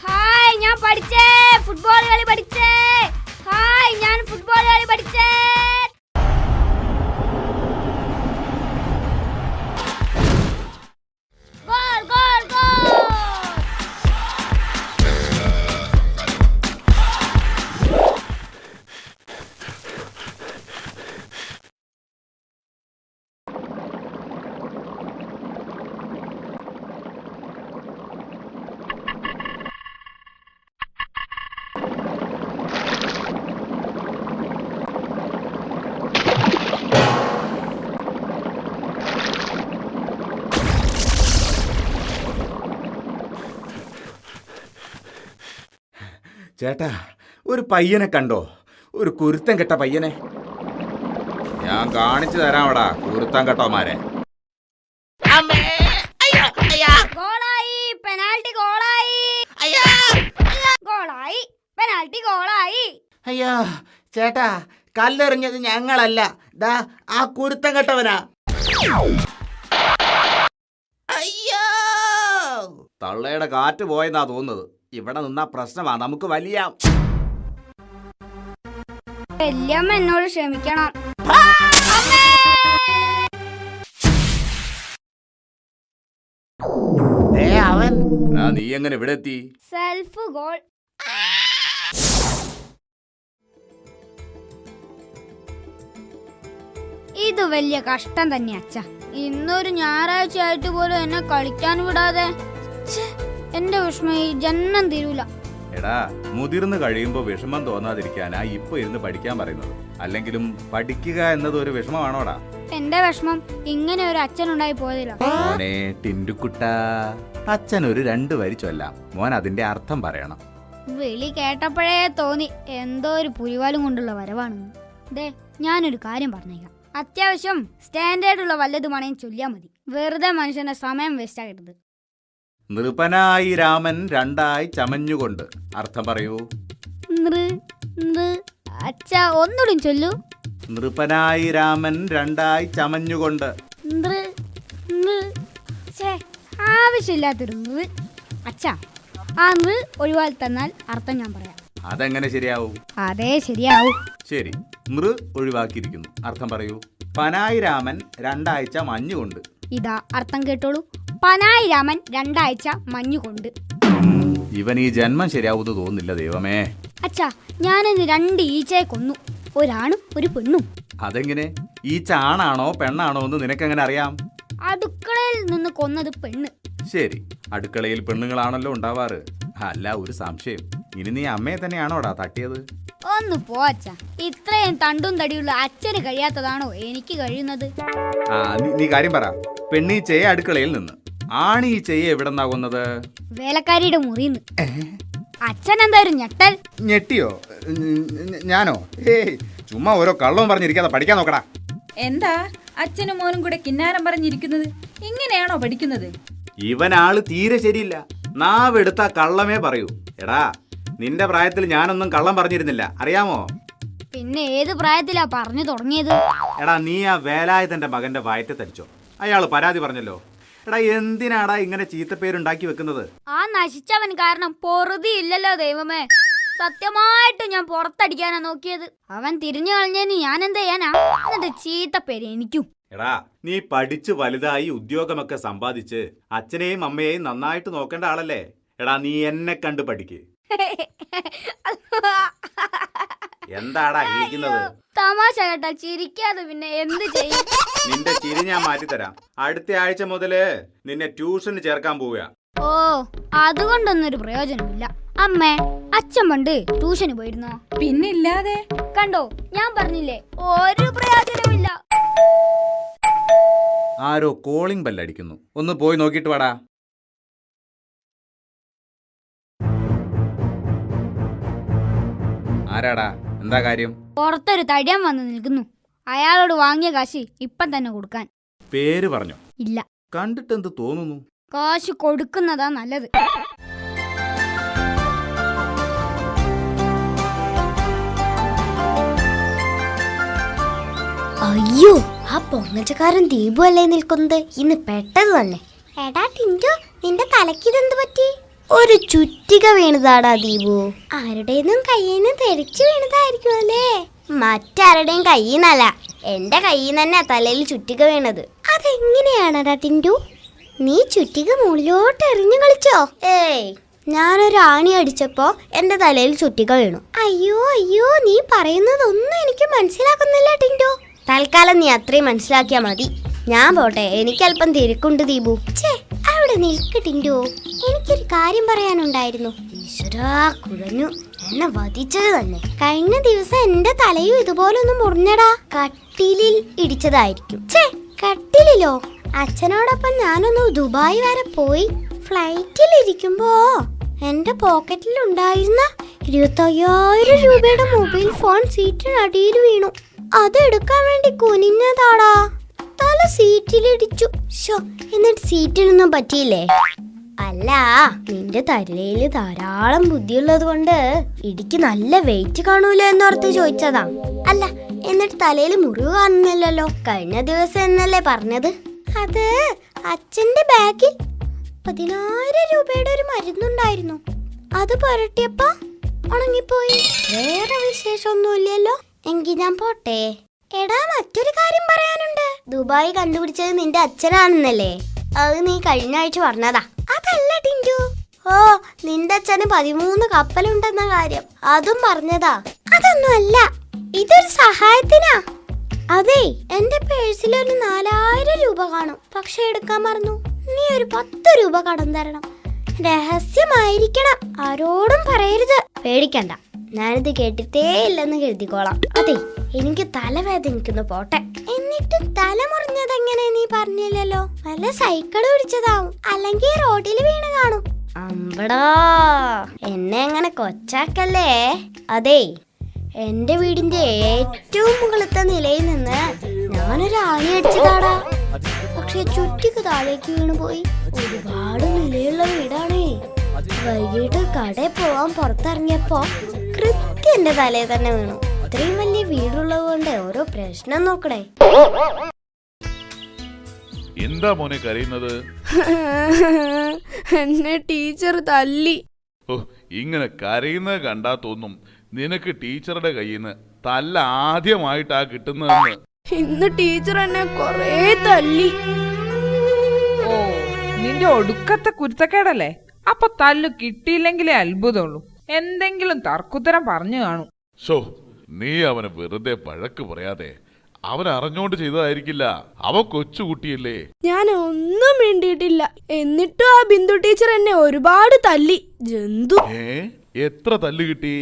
Hi, ഞാൻ പഠിച്ചേ football കളി പഠിച്ചേ. ഹായ്, ഞാൻ ഫുട്ബോൾ കളി പഠിച്ചേ. Goal goal goal. ചേട്ടാ, ഒരു പയ്യനെ കണ്ടോ? ഒരു കുരുത്തം കെട്ട പയ്യനെ. ഞാൻ കാണിച്ചു തരാമടാ കുരുത്തം കെട്ടോമാരെ. ഗോളായി, പെനാൽറ്റി ഗോളായി. ഗോളായി, പെനാൽറ്റി ഗോളായി. അയ്യോ ചേട്ടാ, കല്ലെറിഞ്ഞത് ഞങ്ങളല്ല, ദാ ആ കുരുത്തം കെട്ടവനാ. അയ്യോ, തള്ളയുടെ കാറ്റ് പോയെന്നാ തോന്നുന്നത്. ഇവിടെ നിന്നാ പ്രശ്നമാ, നമുക്ക് വലിയ. വല്യമ്മ എന്നോട് ക്ഷമിക്കണം. അവൻ നീ എങ്ങനെ ഇവിടെ എത്തി? Self goal. ഇത് വലിയ കഷ്ടം തന്നെ അച്ഛ. ഇന്നൊരു ഞായറാഴ്ച ആയിട്ട് പോലും എന്നെ കളിക്കാൻ വിടാതെ. എന്റെ വിഷമം ഈ ജന്മം തീരൂല. എടാ, മുതിർന്നു കഴിയുമ്പോ വിഷമം തോന്നാതിരിക്കാനാ ഇപ്പൊ ഇരുന്ന് പഠിക്കാൻ പറയുന്നത്. അല്ലെങ്കിലും പഠിക്കുക എന്നത് ഒരു വിഷമമാണോടാ? എന്റെ വിഷമം ഇങ്ങനെ ഒരു അച്ഛനുണ്ടായി പോയതില്ല. മോനെ ടിൻഡുക്കുട്ട, അച്ഛൻ ഒരു 2 വരി ചൊല്ലാം. മോൻ അതിന്റെ അർത്ഥം പറയണം. വിളി കേട്ടപ്പോഴേ തോന്നി എന്തോ ഒരു പുലിവാലും കൊണ്ടുള്ള വരവാണെന്ന്. ദേ, ഞാനൊരു കാര്യം പറഞ്ഞേക്കാം. അത്യാവശ്യം സ്റ്റാൻഡേർഡുള്ള വല്ലതുമാണെങ്കിൽ ചൊല്ലിയാൽ മതി. വെറുതെ മനുഷ്യന്റെ സമയം വേസ്റ്റ് ആകരുത്. നൃപനായി രാമൻ 2ആയി ചമഞ്ഞുകൊണ്ട്. അർത്ഥം പറയൂ. അച്ഛാ, ഒന്നുകൂടി ചൊല്ലൂ. നൃപനായി രാമൻ 2ആയി ചമഞ്ഞുകൊണ്ട്. ആവശ്യമില്ലാത്തൊരു നൃ. അച്ഛാ, ആ നൃ ഒഴിവാൽ തന്നാൽ അർത്ഥം ഞാൻ പറയാം. അതെങ്ങനെ ശരിയാവും? അതേ ശരിയാവൂ. ശരി, നൃ ഒഴിവാക്കിയിരിക്കുന്നു. അർത്ഥം പറയൂ. പനായി രാമൻ 2 ആഴ്ച മഞ്ഞുകൊണ്ട്. ഇതാ അർത്ഥം കേട്ടോളൂ. പനായി രാമൻ 2 ആഴ്ച മഞ്ഞുകൊണ്ട്. ഇവൻ ഈ ജന്മം ശരിയാവൂന്ന് തോന്നുന്നില്ല ദൈവമേ. അച്ഛാ, ഞാനിന്ന് 2 ഈച്ചയെ കൊന്നു. ഒരാണും ഒരു പെണ്ണും. അതെങ്ങനെ? ഈച്ച ആണാണോ പെണ്ണാണോ എന്ന് നിനക്കെങ്ങനെ അറിയാം? അടുക്കളയിൽ നിന്ന് കൊന്നത് പെണ്ണ്. ശരി, അടുക്കളയിൽ പെണ്ണുങ്ങളാണല്ലോ ഉണ്ടാവാറ്. അല്ല, ഒരു സംശയം. ഇനി നീ അമ്മയെ തന്നെയാണോടാ തട്ടിയത്? ഒന്ന് പോ അച്ഛാ. ഇത്രയും തണ്ടും തടിയുള്ള അച്ഛന് കഴിയാത്തതാണോ എനിക്ക് കഴിയുന്നത്? നീ കാര്യം പറ. പെണ്ണീച്ചയെ അടുക്കളയിൽ നിന്ന്, ആണീച്ചയെ എവിടെന്നാ കൊന്നത്? വേലക്കാരിയുടെ മുറിന്ന്. അച്ഛൻ എന്താ ഒരു ഞെട്ടൽ? ഞെട്ടിയോ? ഞാനോ? ചുമ്മാ ഓരോ കള്ളവും പറഞ്ഞിരിക്കാതെ പഠിക്കാൻ നോക്കടാ. എന്താ അച്ഛനും മോനും കൂടെ കിന്നാരം പറഞ്ഞിരിക്കുന്നത്? ഇങ്ങനെയാണോ പഠിക്കുന്നത്? ഇവനാള് തീരെ ശരിയില്ല. നാവെടുത്ത കള്ളമേ പറയൂ. എടാ, നിന്റെ പ്രായത്തിൽ ഞാനൊന്നും കള്ളം പറഞ്ഞിരുന്നില്ല, അറിയാമോ? പിന്നെ ഏത് പ്രായത്തിലാ പറഞ്ഞു തുടങ്ങിയത്? എടാ, നീ ആ വേലായുധന്റെ മകന്റെ വയറ്റ് തരിച്ചോ? അയാള് പരാതി പറഞ്ഞല്ലോ. എടാ, എന്തിനാടാ ഇങ്ങനെ ചീത്തപ്പേരുണ്ടാക്കി വെക്കുന്നത്? ആ നശിച്ചവൻ കാരണം പൊറുതി ഇല്ലല്ലോ ദൈവമേ. സത്യമായിട്ട് ഞാൻ പുറത്തടിക്കാനാ നോക്കിയത്. അവൻ തിരിഞ്ഞു കളഞ്ഞതിന് ഞാൻ എന്ത് ചെയ്യാനാ? എന്നിട്ട് ചീത്തപ്പേര് എനിക്കും. എടാ, നീ പഠിച്ചു വലുതായി ഉദ്യോഗമൊക്കെ സമ്പാദിച്ച് അച്ഛനെയും അമ്മയെയും നന്നായിട്ട് നോക്കേണ്ട ആളല്ലേ? എടാ, നീ എന്നെ കണ്ട് പഠിക്ക്. എന്താടാ ഇരിക്കുന്നത്? തമാശ കേട്ടാ ചിരിക്കാതെ പിന്നെ എന്ത് ചെയ്യും? നിന്റെ ചിരി ഞാൻ മാറ്റിത്തരാം. അടുത്ത ആഴ്ച മുതല് നിന്നെ ട്യൂഷന് ചേർക്കാൻ പോവുക. ഓ, അതുകൊണ്ടൊന്നും ഒരു പ്രയോജനമില്ല. അമ്മേ, അച്ഛൻ പണ്ട് ട്യൂഷന് പോയിരുന്നോ? പിന്നില്ലാതെ. കണ്ടോ, ഞാൻ പറഞ്ഞില്ലേ, ഒരു പ്രയോജനമില്ല. ആരോ കോളിംഗ് ബെല്ലടിക്കുന്നു. ഒന്ന് പോയി നോക്കിട്ട് വാടാ. ആരാടാ? എന്താ കാര്യം? പുറത്തൊരു തടിയൻ വന്ന് നിൽക്കുന്നു. അയാളോട് വാങ്ങിയ കാശ് ഇപ്പം തന്നെ കൊടുക്കാൻ. പേര് പറഞ്ഞോ? ഇല്ല. കണ്ടിട്ട് എന്ത് തോന്നുന്നു? കാശ് കൊടുക്കുന്നതാ നല്ലത്. അയ്യോ, ആ പൊങ്ങച്ചക്കാരൻ ദീപു അല്ലേ നിൽക്കുന്നത്? ഇന്ന് പെട്ടത് തന്നെ. എടാ ടിൻറ്റു, നിന്റെ തലക്കിതെന്ത് പറ്റി? ഒരു ചുറ്റിക വീണതാടാ ദീപു. ആരുടേന്നും കയ്യിന്ന് തെറിച്ചു വീണതായിരിക്കും അല്ലേ? മറ്റാരുടെയും കയ്യിന്നല്ല, എന്റെ കയ്യിൽ തന്നെ തലയിൽ ചുറ്റിക വീണത്. അതെങ്ങനെയാണടാ ടിൻഡു? നീ ചുറ്റിക മുകളിലോട്ട് എറിഞ്ഞു കളിച്ചോ? ഏയ്, ഞാനൊരു ആണി അടിച്ചപ്പോ എന്റെ തലയിൽ ചുറ്റിക വീണു. അയ്യോ അയ്യോ, നീ പറയുന്നതൊന്നും എനിക്ക് മനസ്സിലാക്കുന്നില്ല ടിൻഡു. തൽക്കാലം നീ അത്രയും മനസ്സിലാക്കിയാ മതി. ഞാൻ പോട്ടെ, എനിക്കല്പം തിരക്കുണ്ട് ദീപു. ഛേ, അവിടെ നിൽക്ക് ടിൻഡു, എനിക്കൊരു കാര്യം പറയാനുണ്ടായിരുന്നു. ഈശ്വരാ, കുഴഞ്ഞു, എന്നെ വധിച്ചത് തന്നെ. കഴിഞ്ഞ ദിവസം എന്റെ തലയും ഇതുപോലൊന്നും മുറിഞ്ഞടാ. കട്ടിലിൽ ഇടിച്ചതായിരിക്കും. ഛേ, കട്ടിലിലോ? അച്ഛനോടൊപ്പം ഞാനൊന്ന് ദുബായ് വരെ പോയി. ഫ്ലൈറ്റിൽ ഇരിക്കുമ്പോ എന്റെ പോക്കറ്റിൽ ഉണ്ടായിരുന്ന 25,000 രൂപയുടെ മൊബൈൽ ഫോൺ സീറ്റിനടിയിൽ വീണു. അതെടുക്കാൻ വേണ്ടി കുനിഞ്ഞതാടാ, തല സീറ്റിലിടിച്ചു. എന്നിട്ട് സീറ്റിനൊന്നും പറ്റിയില്ലേ? അല്ല, നിന്റെ തലയില് ധാരാളം ബുദ്ധിയുള്ളത് കൊണ്ട് ഇടിക്ക് നല്ല വെയിറ്റ് കാണൂല എന്നോർത്ത് ചോദിച്ചതാ. അല്ല, എന്നിട്ട് തലയിൽ മുറിവ് കാണുന്നില്ലല്ലോ. കഴിഞ്ഞ ദിവസം എന്നല്ലേ പറഞ്ഞത്? അത് അച്ഛന്റെ ബാഗിൽ 10,000 രൂപയുടെ ഒരു മരുന്നുണ്ടായിരുന്നു. അത് പുരട്ടിയപ്പോ ഉണങ്ങിപ്പോയി. വേറെ വിശേഷമൊന്നുമില്ലല്ലോ. എങ്കിൽ ഞാൻ പോട്ടെ. എടാ, മറ്റൊരു കാര്യം പറയാനുണ്ട്. ദുബായ് കണ്ടുപിടിച്ചത് നിന്റെ അച്ഛനാണെന്നല്ലേ? അത് നീ കഴിഞ്ഞ ആഴ്ച പറഞ്ഞതാ. അതല്ല ടിൻഡു. ഓ, നിന്റെ അച്ഛന് 13 കപ്പലുണ്ടെന്ന കാര്യം അതും പറഞ്ഞതാ. അതൊന്നും അല്ല, ഇതൊരു സഹായത്തിനാ. അതെ, എന്റെ പേഴ്സിൽ ഒരു 4,000 രൂപ കാണും. പക്ഷെ എടുക്കാൻ മറന്നു. നീ ഒരു 10 രൂപ കടം തരണം. രഹസ്യമായിരിക്കണം, ആരോടും പറയരുത്. പേടിക്കണ്ട, ഞാനിത് കേട്ടിട്ടേ ഇല്ലെന്ന് കരുതിക്കോളാം. അതെ, എനിക്ക് തലവേദനിക്കുന്നു, പോട്ടെ. എന്നിട്ട് തല മുറിഞ്ഞതെങ്ങനെ നീ പറഞ്ഞില്ലല്ലോ? വല്ല സൈക്കിൾ പിടിച്ചതാവും, അല്ലെങ്കിൽ റോഡിൽ വീണ് കാണും. അമ്പടാ, എന്നെ അങ്ങനെ കൊച്ചാക്കല്ലേ. അതെ, എന്റെ വീടിന്റെ ഏറ്റവും മുകളിലത്തെ നിലയിൽ നിന്ന് ഞാനൊരു ആണി അടിച്ചതാടാ. പക്ഷെ ചുറ്റിക്ക് താഴേക്ക് വീണു പോയി. ഒരുപാട് നിലയുള്ള വീടാണേ. വൈകിട്ട് കടയിൽ പോവാൻ പുറത്തിറങ്ങിയപ്പോ കൃത്യം എന്റെ തലയിൽ തന്നെ വീണു. ഇത്രയും വലിയ വീടുള്ളത് കൊണ്ട് ഓരോ പ്രശ്നം നോക്കണേ. എന്താ മോനെ കരയുന്നത്? എന്നെ ടീച്ചർ തല്ലി. ഓ, ഇങ്ങനെ കരയുന്നത് കണ്ടാ തോന്നും നിനക്ക് ടീച്ചറുടെ കയ്യിൽ നിന്ന് തല്ല ആദ്യമായിട്ടാ കിട്ടുന്നതെന്ന്. ഇന്ന് ടീച്ചർ എന്നെ കൊറേ തല്ലി. ഓ, നിന്റെ ഒടുക്കത്തെ കുരുത്തക്കേടല്ലേ? അപ്പൊ തല്ലു കിട്ടിയില്ലെങ്കിലേ അത്ഭുതമുള്ളൂ. എന്തെങ്കിലും തർക്കുത്തരം പറഞ്ഞു കാണും. ഷോ, നീ അവനെ വെറുതെ വഴക്ക് പറയാതെ. അവൻ അറിഞ്ഞോണ്ട് ചെയ്തതായിരിക്കില്ല. അവൻ കൊച്ചുകുട്ടിയല്ലേ. ഞാൻ ഒന്നും മിണ്ടിയിട്ടില്ല. എന്നിട്ടും ആ ബിന്ദു ടീച്ചർ എന്നെ ഒരുപാട് തല്ലി. ജന്തു. എത്ര തല്ല് കിട്ടി?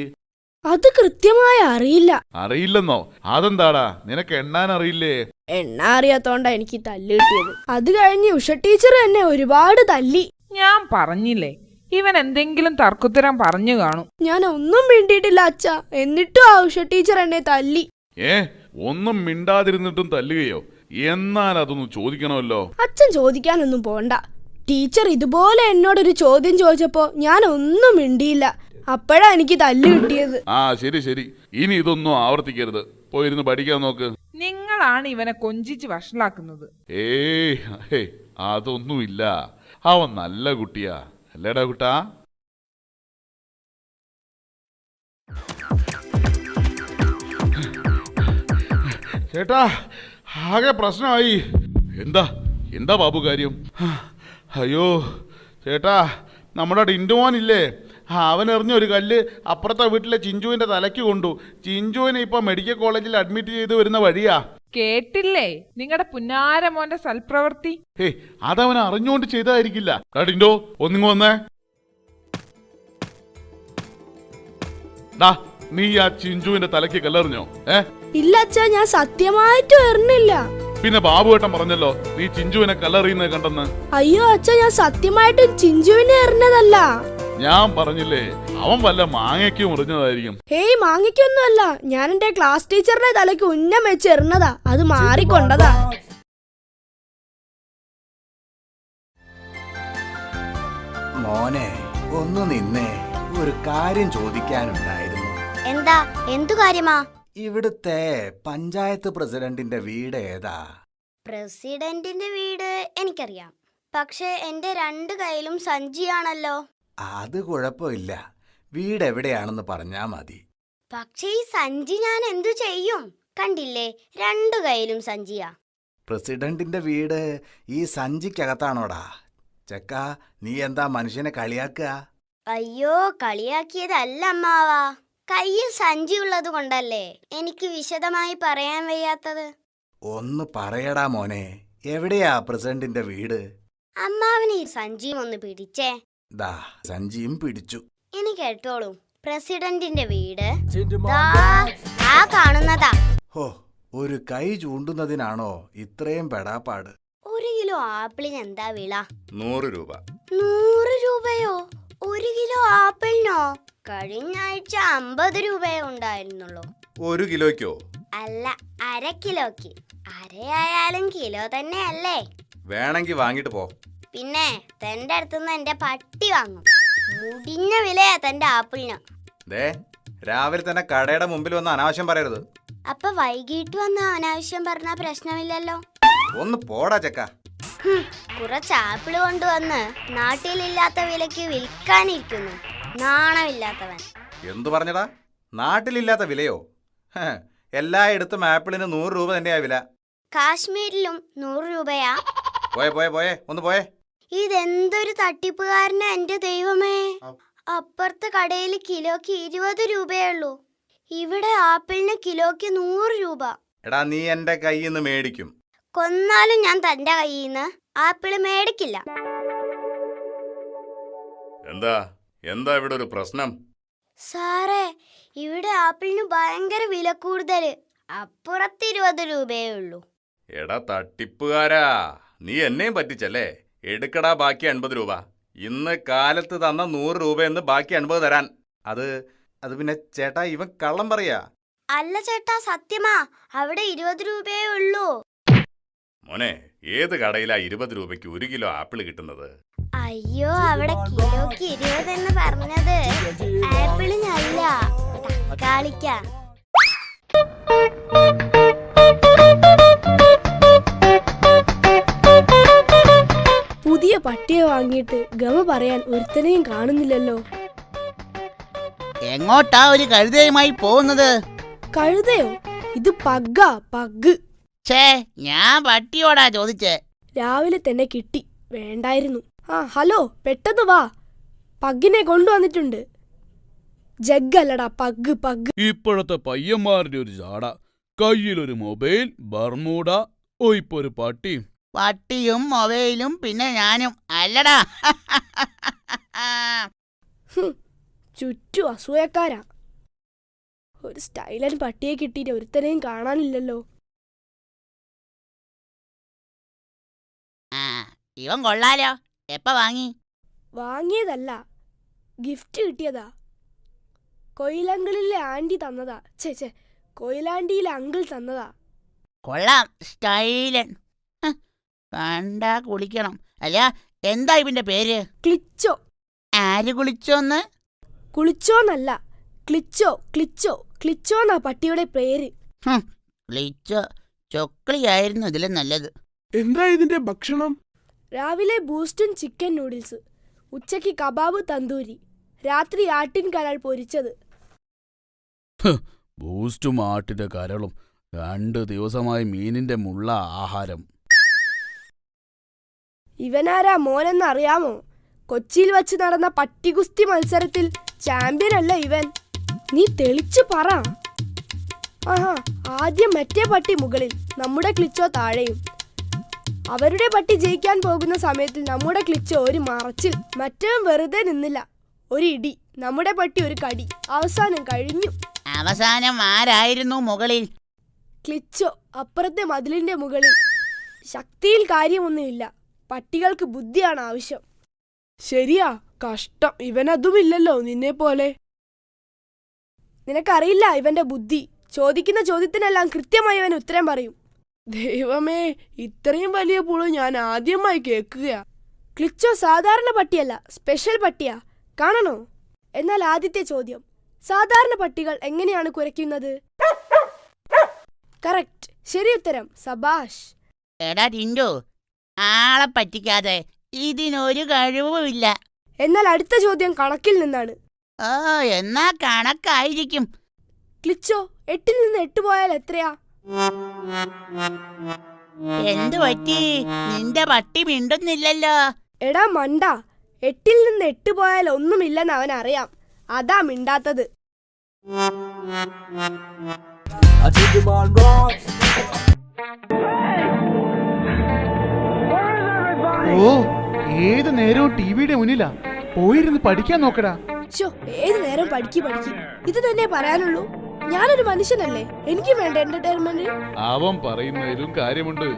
അത് കൃത്യമായി അറിയില്ല. അറിയില്ലെന്നോ? അതെന്താടാ, നിനക്ക് എണ്ണാൻ അറിയില്ലേ? എണ്ണ അറിയാത്തോണ്ടാ എനിക്ക് തല്ല് കിട്ടിയത്. അത് കഴിഞ്ഞ് ഉഷ ടീച്ചർ എന്നെ ഒരുപാട് തല്ലി. ഞാൻ പറഞ്ഞില്ലേ, ഇവൻ എന്തെങ്കിലും തർക്കുത്തരം പറഞ്ഞു കാണും. ഞാൻ ഒന്നും മിണ്ടിയിട്ടില്ല അച്ഛാ. എന്നിട്ടും ആ ഉഷ ടീച്ചർ എന്നെ തല്ലി. ഒന്നും മിണ്ടാതിരുന്നിട്ടും തല്ലുകയോ? എന്നാൽ അതൊന്നും ചോദിക്കണമല്ലോ. അച്ഛൻ ചോദിക്കാനൊന്നും പോണ്ട. ടീച്ചർ ഇതുപോലെ എന്നോടൊരു ചോദ്യം ചോദിച്ചപ്പോ ഞാൻ ഒന്നും മിണ്ടിയില്ല. അപ്പോഴാ എനിക്ക് തല്ല് കിട്ടിയത്. ആ, ശരി ശരി, ഇനി ഇതൊന്നും ആവർത്തിക്കരുത്. പോയിരുന്ന് പഠിക്കാൻ നോക്ക്. നിങ്ങളാണ് ഇവനെ കൊഞ്ചിച്ച് വഷളാക്കുന്നത്. അതൊന്നുമില്ല. അവൻ നല്ല കുട്ടിയാ, അല്ലേടാ കുട്ടാ? ചേട്ടാ, ആകെ പ്രശ്നമായി. എന്താ എന്താ ബാബു കാര്യം? അയ്യോ ചേട്ടാ, നമ്മുടെ ടിൻഡുമോനില്ലേ, അവൻ എറിഞ്ഞൊരു കല്ല് അപ്പുറത്തെ വീട്ടിലെ ചിഞ്ചുവിന്റെ തലയ്ക്ക് കൊണ്ടു. ചിഞ്ചുവിനെ ഇപ്പൊ മെഡിക്കൽ കോളേജിൽ അഡ്മിറ്റ് ചെയ്ത് വരുന്ന വഴിയാ. കേട്ടില്ലേ നിങ്ങളുടെ പുന്നാരമോന്റെ സൽപ്രവൃത്തി? അതവൻ അറിഞ്ഞുകൊണ്ട് ചെയ്തതായിരിക്കില്ല. ടിൻഡോ, ഒന്നിങ്ങ് വന്നേ. നീ ആ ചിഞ്ചുവിന്റെ തലയ്ക്ക് കല്ലെറിഞ്ഞോ? ഇല്ല അച്ഛാ, ഞാൻ സത്യമായിട്ടും എറിഞ്ഞില്ല. പിന്നെ ബാബുവേട്ടൻ പറഞ്ഞല്ലോ നീ ചിഞ്ചുവിനെ കല്ലെറിയുന്നത് കണ്ടെന്ന്. അയ്യോ അച്ഛാ, ഞാൻ സത്യമായിട്ടും ചിഞ്ചുവിനെ എറിഞ്ഞതല്ല. ഞാൻ പറഞ്ഞില്ലേ, അവൻ വല്ല മാങ്ങയ്ക്ക് മുറിഞ്ഞതായിരിക്കും. ഹേയ്, മാങ്ങിക്കൊന്നുമല്ല. ഞാൻ എന്റെ ക്ലാസ് ടീച്ചറിന്റെ തലയ്ക്ക് ഉന്നം വെച്ച് എറിഞ്ഞതാ. അത് മാറിക്കൊണ്ടതാ. മോനെ, ഒന്ന് നിന്നേ, ഒരു കാര്യം ചോദിക്കാനുണ്ടായിരുന്നു. എന്താ? എന്തു കാര്യമാ? ഇവിടുത്തെ പഞ്ചായത്ത് പ്രസിഡന്റിന്റെ വീട് ഏതാ? പ്രസിഡന്റിന്റെ വീട് എനിക്കറിയാം. പക്ഷെ എന്റെ 2 കൈയിലും സഞ്ചിയാണല്ലോ. അത് കുഴപ്പമില്ല. വീട് എവിടെയാണെന്ന് പറഞ്ഞാ മതി. പക്ഷേ ഈ സഞ്ചി ഞാൻ എന്തു ചെയ്യും? കണ്ടില്ലേ, രണ്ടു കൈയിലും സഞ്ചിയാ. പ്രസിഡന്റിന്റെ വീട് ഈ സഞ്ചിക്കകത്താണോടാ? ചെക്ക, നീ എന്താ മനുഷ്യനെ കളിയാക്കുക? അയ്യോ, കളിയാക്കിയതല്ല അമ്മാവാ. കയ്യിൽ സഞ്ചി ഉള്ളത് കൊണ്ടല്ലേ എനിക്ക് വിശദമായി പറയാൻ വയ്യാത്തത്. ഒന്ന് പറയടാ മോനെ, എവിടെയാ പ്രസിഡന്റിന്റെ വീട്? അമ്മാവന് ഈ സഞ്ചിയും ഒന്ന് പിടിച്ചേ. ദാ സഞ്ചിയും പിടിച്ചു. ഇനി കേട്ടോളൂ, പ്രസിഡന്റിന്റെ വീട് ദാ ആ കാണുന്നതാ. ഹോ, ഒരു കൈ ചൂണ്ടുന്നതിനാണോ ഇത്രയും പെടാപ്പാട്? 1 കിലോ ആപ്പിളിന് എന്താ വില? 100 രൂപ. 100 രൂപയോ? 1 കിലോ ആപ്പിളിനോ? കഴിഞ്ഞ ആഴ്ച 50 രൂപയേ ഉണ്ടായിരുന്നുള്ളൂ. 1 കിലോയ്ക്കോ? അല്ല, 1/2 കിലോക്ക്. അരയായാലും കിലോ തന്നെ അല്ലേ? വേണമെങ്കിൽ വാങ്ങിട്ട് പോ. പിന്നെ തന്റെ അടുത്തുനിന്ന് എന്റെ പട്ടി വാങ്ങും. മുടിഞ്ഞ വിലയാ തന്റെ ആപ്പിളിന്. ദേ, രാവിലെ തന്നെ കടയുടെ മുമ്പിൽ വന്ന് അനാവശ്യം പറയരുത്. അപ്പൊ വൈകിട്ട് വന്ന് അനാവശ്യം പറഞ്ഞാ പ്രശ്നമില്ലല്ലോ. ഒന്ന് പോടാ ചെക്ക. കുറച്ച് ആപ്പിള് കൊണ്ടുവന്ന് നാട്ടിലില്ലാത്ത വിലക്ക് വിൽക്കാനിരിക്കുന്നു. നാണമില്ലാത്തവൻ. എന്തു പറഞ്ഞടാ? നാട്ടിലില്ലാത്ത വിലയോ? എല്ലായിടത്തും ആപ്പിളിന് 100 രൂപ തന്നെയാ വില. കാശ്മീരിലും 100 രൂപയാ. പോയേ ഒന്ന് പോയേ. ഇതെന്തൊരു തട്ടിപ്പുകാരനാ എന്റെ ദൈവമേ. അപ്പുറത്തെ കടയിൽ കിലോക്ക് 20 രൂപയേ ഉള്ളൂ. ഇവിടെ ആപ്പിളിന് കിലോക്ക് 100 രൂപ. എടാ, നീ എന്റെ കയ്യിൽ നിന്ന് മേടിക്കും. കൊന്നാലും ഞാൻ തന്റെ കയ്യിൽ നിന്ന് ആപ്പിള് മേടിക്കില്ല. എന്താ ഇവിടെ ഒരു പ്രശ്നം? സാറേ, ഇവിടെ ആപ്പിളിന് ഭയങ്കര വില കൂടുതല്. അപ്പുറത്ത് 20 രൂപയേ ഉള്ളൂ. എടാ തട്ടിപ്പുകാരാ, നീ എന്നെയും പറ്റിച്ചല്ലേ? എടുക്കടാ ബാക്കി 80 രൂപ. ഇന്ന് കാലത്ത് തന്ന 100 രൂപയെന്ന് ബാക്കി 80 തരാൻ. അത് പിന്നെ ചേട്ടാ, ഇവൻ കള്ളം പറയാ. അല്ല ചേട്ടാ, സത്യമാ. അവിടെ 20 രൂപയേ ഉള്ളൂ. മോനെ, ഏത് കടയിലാ 20 രൂപയ്ക്ക് 1 കിലോ ആപ്പിൾ കിട്ടുന്നത്? അയ്യോ, അവിടെ കിലോക്ക് 20 എന്ന് പറഞ്ഞത് ആപ്പിളിനല്ല, തക്കാളിക്ക. പുതിയ പട്ടിയെ വാങ്ങിയിട്ട് ഗമ പറയാൻ ഒരുത്തനെയും കാണുന്നില്ലല്ലോ. എങ്ങോട്ടാ ഒരു കഴുതയുമായി പോകുന്നത്? കഴുതയോ? ഇത് പഗ്ഗാ, പഗ്. ഛേ, ഞാൻ പട്ടിയോടാ ചോദിച്ചേ. രാവിലെ തന്നെ കിട്ടി, വേണ്ടായിരുന്നു. ഹലോ, പെട്ടെന്ന് വാ, പഗ്ഗിനെ കൊണ്ടുവന്നിട്ടുണ്ട്. ജഗ്ഗല്ലടാ, പഗ് പഗ്. ഇപ്പോഴത്തെ പയ്യന്മാരുടെ ഒരു ജാട. കയ്യിലൊരു മൊബൈൽ, ബർമൂഡ, ഇപ്പൊ ഒരു പട്ടി. പട്ടിയും മൊബൈലും പിന്നെ ഞാനും അല്ലടാ. ചുറ്റും അസൂയക്കാരാ. ഒരു സ്റ്റൈലൻ പട്ടിയെ കിട്ടിയിട്ട് ഒരുത്തനെയും കാണാനില്ലല്ലോ. ഇവൻ കൊള്ളാലോ. എപ്പ വാങ്ങി? വാങ്ങിയതല്ല, ഗിഫ്റ്റ് കിട്ടിയതാ. കൊയിലങ്കിളിലെ ആന്റി തന്നതാ. ചേ, കൊയിലാണ്ടിയിലെ അങ്കിൾ തന്നതാ. കൊള്ളാം, സ്റ്റൈലൻ. കണ്ടാ കുളിക്കണം. അല്ല, എന്താ ഇവന്റെ പേര്? ക്ലിച്ചോ. ആര് കുളിച്ചോന്ന്? കുളിച്ചോന്നല്ല, ക്ലിച്ചോ. ക്ലിച്ചോന്നാ പട്ടിയുടെ പേര്. ക്ലിച്ചോ. ചൊക്ലിയായിരുന്നു ഇതിലും നല്ലത്. എന്താ ഇതിന്റെ ഭക്ഷണം? രാവിലെ ബൂസ്റ്റും ചിക്കൻ നൂഡിൽസ്, ഉച്ചയ്ക്ക് കബാബ് തന്തൂരി, രാത്രി ആട്ടിൻ കരൾ പൊരിച്ചത്. ബൂസ്റ്റും ആട്ടിന്റെ കരളും 2 ദിവസമായി മീനിന്റെ മുള്ള ആഹാരം. ഇവനാരാ മോനെന്നറിയാമോ? കൊച്ചിയിൽ വച്ച് നടന്ന പട്ടികുസ്തി മത്സരത്തിൽ ചാമ്പ്യനല്ല ഇവൻ. നീ തെളിച്ചു പറ. ആദ്യം മറ്റേ പട്ടി മുകളിൽ, നമ്മുടെ ക്ലിച്ചോ താഴെയും. അവരുടെ പട്ടി ജയിക്കാൻ പോകുന്ന സമയത്തിൽ നമ്മുടെ ക്ലിച്ചോ ഒരു മറച്ചിൽ. മറ്റവൻ വെറുതെ നിന്നില്ല, ഒരു ഇടി. നമ്മുടെ പട്ടി ഒരു കടി. അവസാനം കഴിഞ്ഞു. അവസാനം ആരായിരുന്നു മുകളിൽ? ക്ലിച്ചോ, അപ്പുറത്തെ മതിലിന്റെ മുകളിൽ. ശക്തിയിൽ കാര്യമൊന്നുമില്ല, പട്ടികൾക്ക് ബുദ്ധിയാണ് ആവശ്യം. ശരിയാ, കഷ്ടം. ഇവനതുമില്ലല്ലോ നിന്നെ പോലെ. നിനക്കറിയില്ല ഇവന്റെ ബുദ്ധി. ചോദിക്കുന്ന ചോദ്യത്തിനെല്ലാം കൃത്യമായി അവൻ ഉത്തരം പറയും. ദൈവമേ, ഇത്രയും വലിയ പുളു ഞാൻ ആദ്യമായി കേൾക്കുകയാ. ക്ലിച്ചോ സാധാരണ പട്ടിയല്ല, സ്പെഷ്യൽ പട്ടിയാ. കാണണോ? എന്നാൽ ആദ്യത്തെ ചോദ്യം, സാധാരണ പട്ടികൾ എങ്ങനെയാണ് കുരയ്ക്കുന്നത്? കറക്റ്റ്, ശരി ഉത്തരം. സബാഷ്. എടാ ടിൻഡു, ആളെ പറ്റിക്കാതെ. ഇതിനൊരു കഴിവുമില്ല. എന്നാൽ അടുത്ത ചോദ്യം കണക്കിൽ നിന്നാണ്. ഓ എന്നാ കണക്കായിരിക്കും. ക്ലിച്ചോ, 8-ൽ നിന്ന് 8 പോയാൽ എത്രയാ? എന്തു പറ്റി? നിന്റെ പട്ടി മിണ്ടുന്നില്ലല്ലോ. എടാ മണ്ട, 8-ൽ നിന്ന് 8 പോയാൽ ഒന്നുമില്ലെന്ന് അവൻ അറിയാം. അതാ മിണ്ടാത്തത്. ഓ, ഏത് നേരവും ടിവിയുടെ മുന്നിലാ. പോയിരുന്ന് പഠിക്കാൻ നോക്കടാ. ശോ, ഏത് നേരം പഠിക്ക്. ഇത് തന്നെ പറയാനുള്ളൂ. ഞാനൊരു മനുഷ്യനല്ലേ, എനിക്ക് വേണ്ട എന്റർടൈൻമെന്റ്. അവൻ പറയുന്നതിലും കാര്യമുണ്ട്